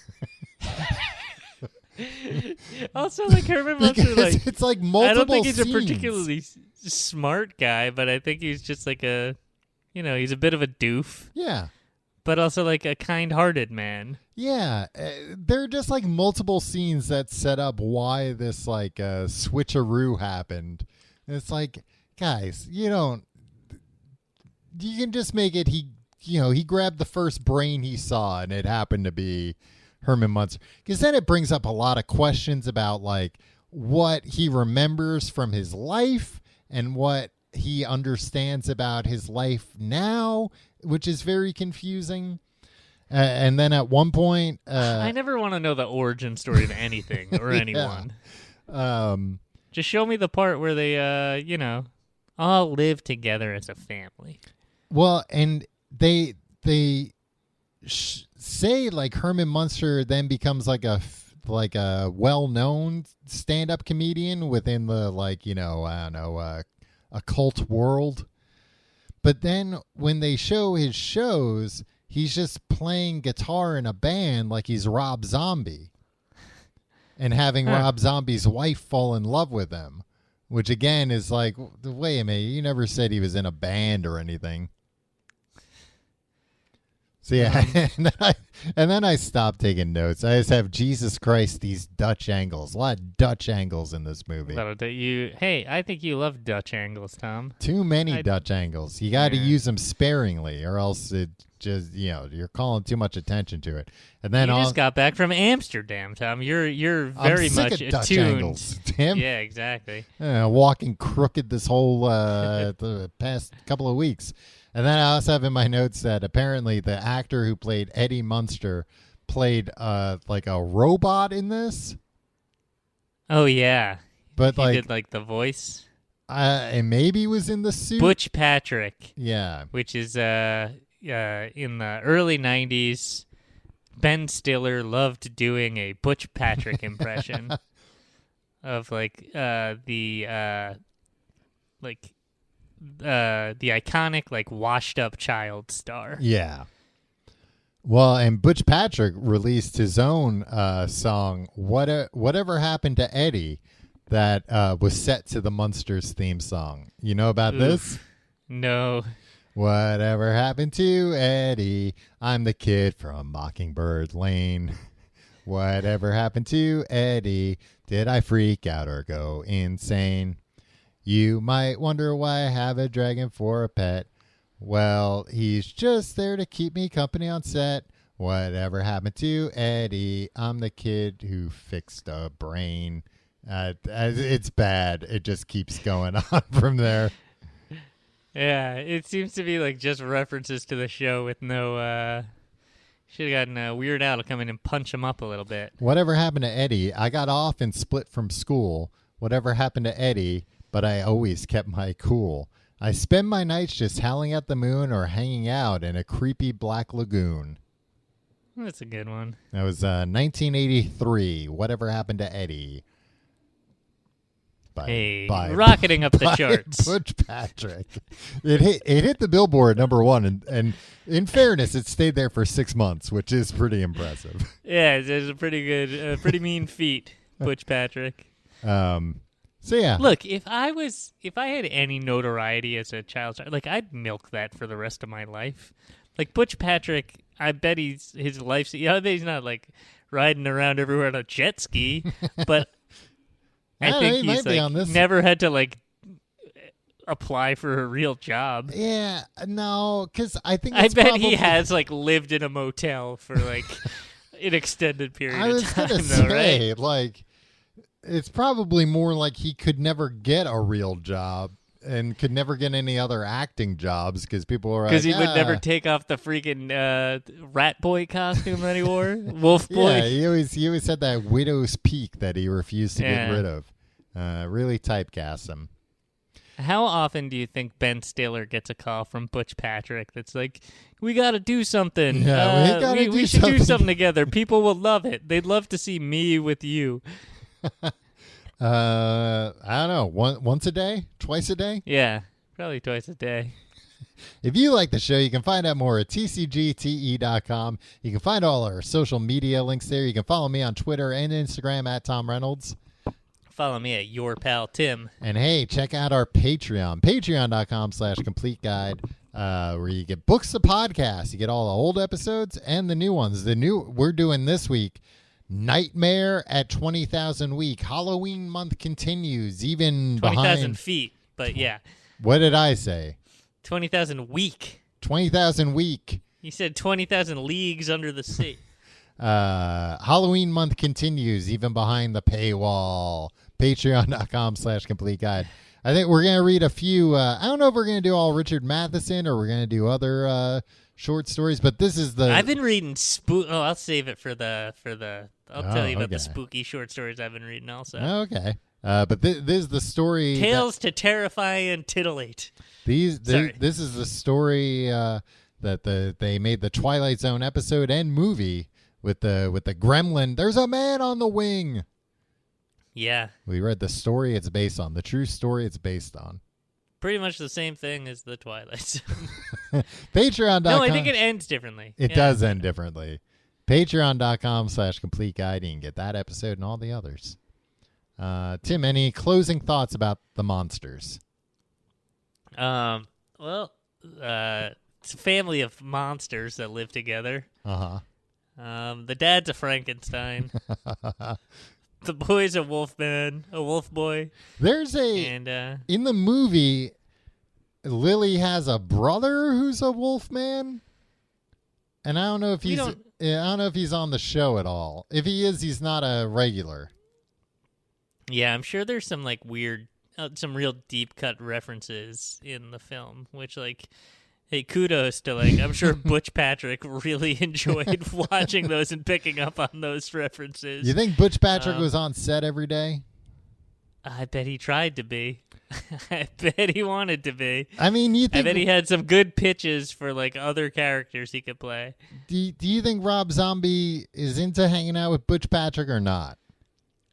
Also, like Herman Munster, like it's like multiple. I don't think he's scenes. a particularly smart guy, but I think he's just like he's a bit of a doof. Yeah. but also like a kind-hearted man. Yeah, there are just like multiple scenes that set up why this like switcheroo happened. And it's like, guys, you can just make it he grabbed the first brain he saw and it happened to be Herman Munster. Because then it brings up a lot of questions about like what he remembers from his life and what he understands about his life now, which is very confusing. And then at one point, I never want to know the origin story of anything or anyone. Just show me the part where they, all live together as a family. Well, and they say like Herman Munster then becomes like a well-known stand-up comedian within the occult world. But then when they show his shows, he's just playing guitar in a band like he's Rob Zombie and having Rob Zombie's wife fall in love with him, which again is like, wait a minute, you never said he was in a band or anything. So yeah, and then I stopped taking notes. I just have Jesus Christ, these Dutch angles. A lot of Dutch angles in this movie. Hey, I think you love Dutch angles, Tom. Too many Dutch angles. You got to use them sparingly, or else it just you're calling too much attention to it. And then you just got back from Amsterdam, Tom. You're very much attuned. Dutch angles, Tim. Yeah, exactly. Walking crooked this whole the past couple of weeks. And then I also have in my notes that apparently the actor who played Eddie Munster played like a robot in this. Oh yeah, but he did like the voice. And maybe was in the suit. Butch Patrick. Yeah, which is in the early '90s. Ben Stiller loved doing a Butch Patrick impression of like the iconic like washed up child star. Yeah. Well, and Butch Patrick released his own song, Whatever Happened to Eddie, that was set to the Munsters theme song. You know about this? No. Whatever happened to Eddie? I'm the kid from Mockingbird Lane. Whatever happened to Eddie? Did I freak out or go insane? You might wonder why I have a dragon for a pet. Well, he's just there to keep me company on set. Whatever happened to Eddie? I'm the kid who fixed a brain. It's bad. It just keeps going on from there. Yeah, it seems to be like just references to the show with no... Should have gotten Weird Al to come in and punch him up a little bit. Whatever happened to Eddie? I got off and split from school. Whatever happened to Eddie? But I always kept my cool. I spend my nights just howling at the moon or hanging out in a creepy black lagoon. That's a good one. That was 1983. Whatever happened to Eddie? Rocketing up the charts. Butch Patrick. It hit the Billboard #1, and in fairness, it stayed there for 6 months, which is pretty impressive. Yeah, it's a pretty good, pretty mean feat, Butch Patrick. So yeah, look, if I had any notoriety as a child star, like I'd milk that for the rest of my life. Like Butch Patrick, I bet his life's. I bet he's not like riding around everywhere on a jet ski, but I think he's like never had to like apply for a real job. Yeah, no, because I think he has like lived in a motel for like an extended period of time. I was gonna say, right? Like. It's probably more like he could never get a real job and could never get any other acting jobs because people were because he would never take off the freaking rat boy costume that he wore, wolf boy. Yeah, he always had that widow's peak that he refused to get rid of. Really typecast him. How often do you think Ben Stiller gets a call from Butch Patrick that's like, we got to do something. Yeah, we should do something together. People will love it. They'd love to see me with you. I don't know. Once a day? Twice a day? Yeah, probably twice a day. If you like the show, you can find out more at tcgte.com. You can find all our social media links there. You can follow me on Twitter and Instagram at Tom Reynolds. Follow me at Your Pal Tim. And hey, check out our Patreon. Patreon.com/complete guide. where you get books of podcasts. You get all the old episodes and the new ones. We're doing this week, Nightmare at 20,000 Week. Halloween month continues, even 20,000 feet, but yeah. What did I say? 20,000 week. 20,000 Week. You said 20,000 leagues under the sea. Halloween month continues, even behind the paywall. Patreon.com/complete guide. I think we're going to read a few. I don't know if we're going to do all Richard Matheson or we're going to do other short stories, but this is the. I've been reading I'll save it for the. I'll tell you about the okay. spooky short stories I've been reading also. Okay. But this is the story. Tales to terrify and titillate. This is the story that they made the Twilight Zone episode and movie with the gremlin. There's a man on the wing. Yeah. We read the story it's based on, the true story it's based on. Pretty much the same thing as the Twilight Zone. Patreon.com. No, I think it ends differently. It does end differently. Patreon.com/complete guide. You can get that episode and all the others. Tim, any closing thoughts about the Munsters? Well, it's a family of monsters that live together. The dad's a Frankenstein. The boy's a wolfman, a wolf boy. There's in the movie, Lily has a brother who's a wolfman, and I don't know if he's on the show at all. If he is, he's not a regular. Yeah, I'm sure there's some like weird, some real deep cut references in the film, which like. Hey, kudos to I'm sure Butch Patrick really enjoyed watching those and picking up on those references. You think Butch Patrick was on set every day? I bet he tried to be. I bet he wanted to be. I mean, I bet he had some good pitches for other characters he could play. Do you think Rob Zombie is into hanging out with Butch Patrick or not?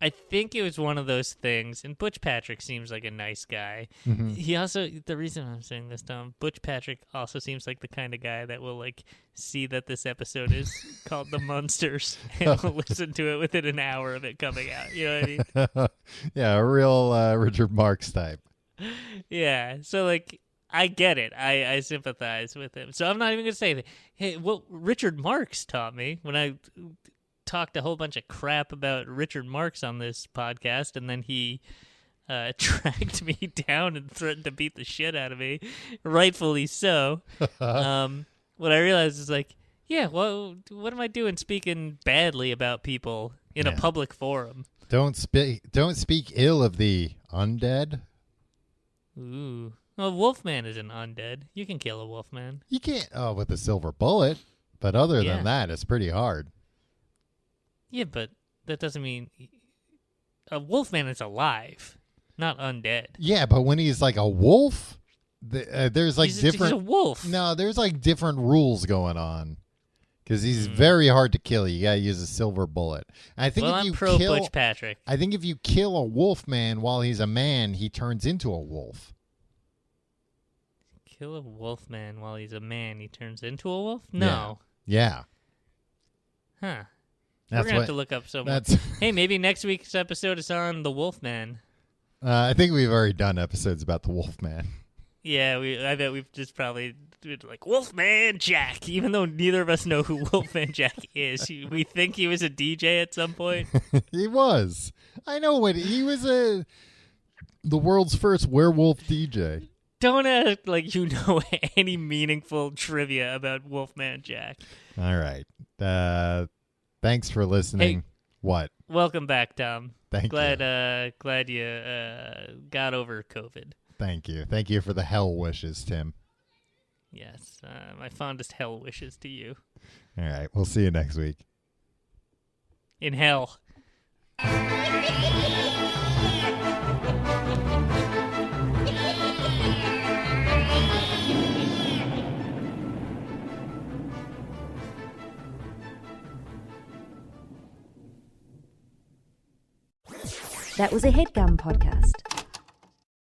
I think it was one of those things, and Butch Patrick seems like a nice guy. Mm-hmm. He also, the reason I'm saying this, Tom, Butch Patrick also seems like the kind of guy that will see that this episode is called The Munsters and will listen to it within an hour of it coming out. You know what I mean? Yeah, a real Richard Marx type. Yeah, so I get it. I sympathize with him. So I'm not even going to say that. Hey, what Richard Marx taught me when I talked a whole bunch of crap about Richard Marx on this podcast, and then he tracked me down and threatened to beat the shit out of me, rightfully so. What I realized is yeah, well, what am I doing speaking badly about people in a public forum? Don't speak ill of the undead. Ooh. Well, Wolfman is an undead. You can kill a Wolfman. You can't with a silver bullet, but other than that, it's pretty hard. Yeah, but that doesn't mean a Wolfman is alive, not undead. Yeah, but when he's like a wolf, there's different. He's a wolf. No, there's different rules going on because he's very hard to kill. You gotta use a silver bullet. And I think if I'm you pro kill Butch Patrick. I think if you kill a wolf man while he's a man, he turns into a wolf. Kill a Wolfman while he's a man, he turns into a wolf? No. Yeah. Huh. That's We're going to have to look up someone. Hey, maybe next week's episode is on the Wolfman. I think we've already done episodes about the Wolfman. Yeah, I bet we've just probably Wolfman Jack, even though neither of us know who Wolfman Jack is. We think he was a DJ at some point. He was. I know what he was the world's first werewolf DJ. Don't act like you know any meaningful trivia about Wolfman Jack. All right. Thanks for listening. Hey, what? Welcome back, Tom. Thank you. Glad you got over COVID. Thank you. Thank you for the hell wishes, Tim. Yes. My fondest hell wishes to you. All right. We'll see you next week. In hell. That was a HeadGum podcast.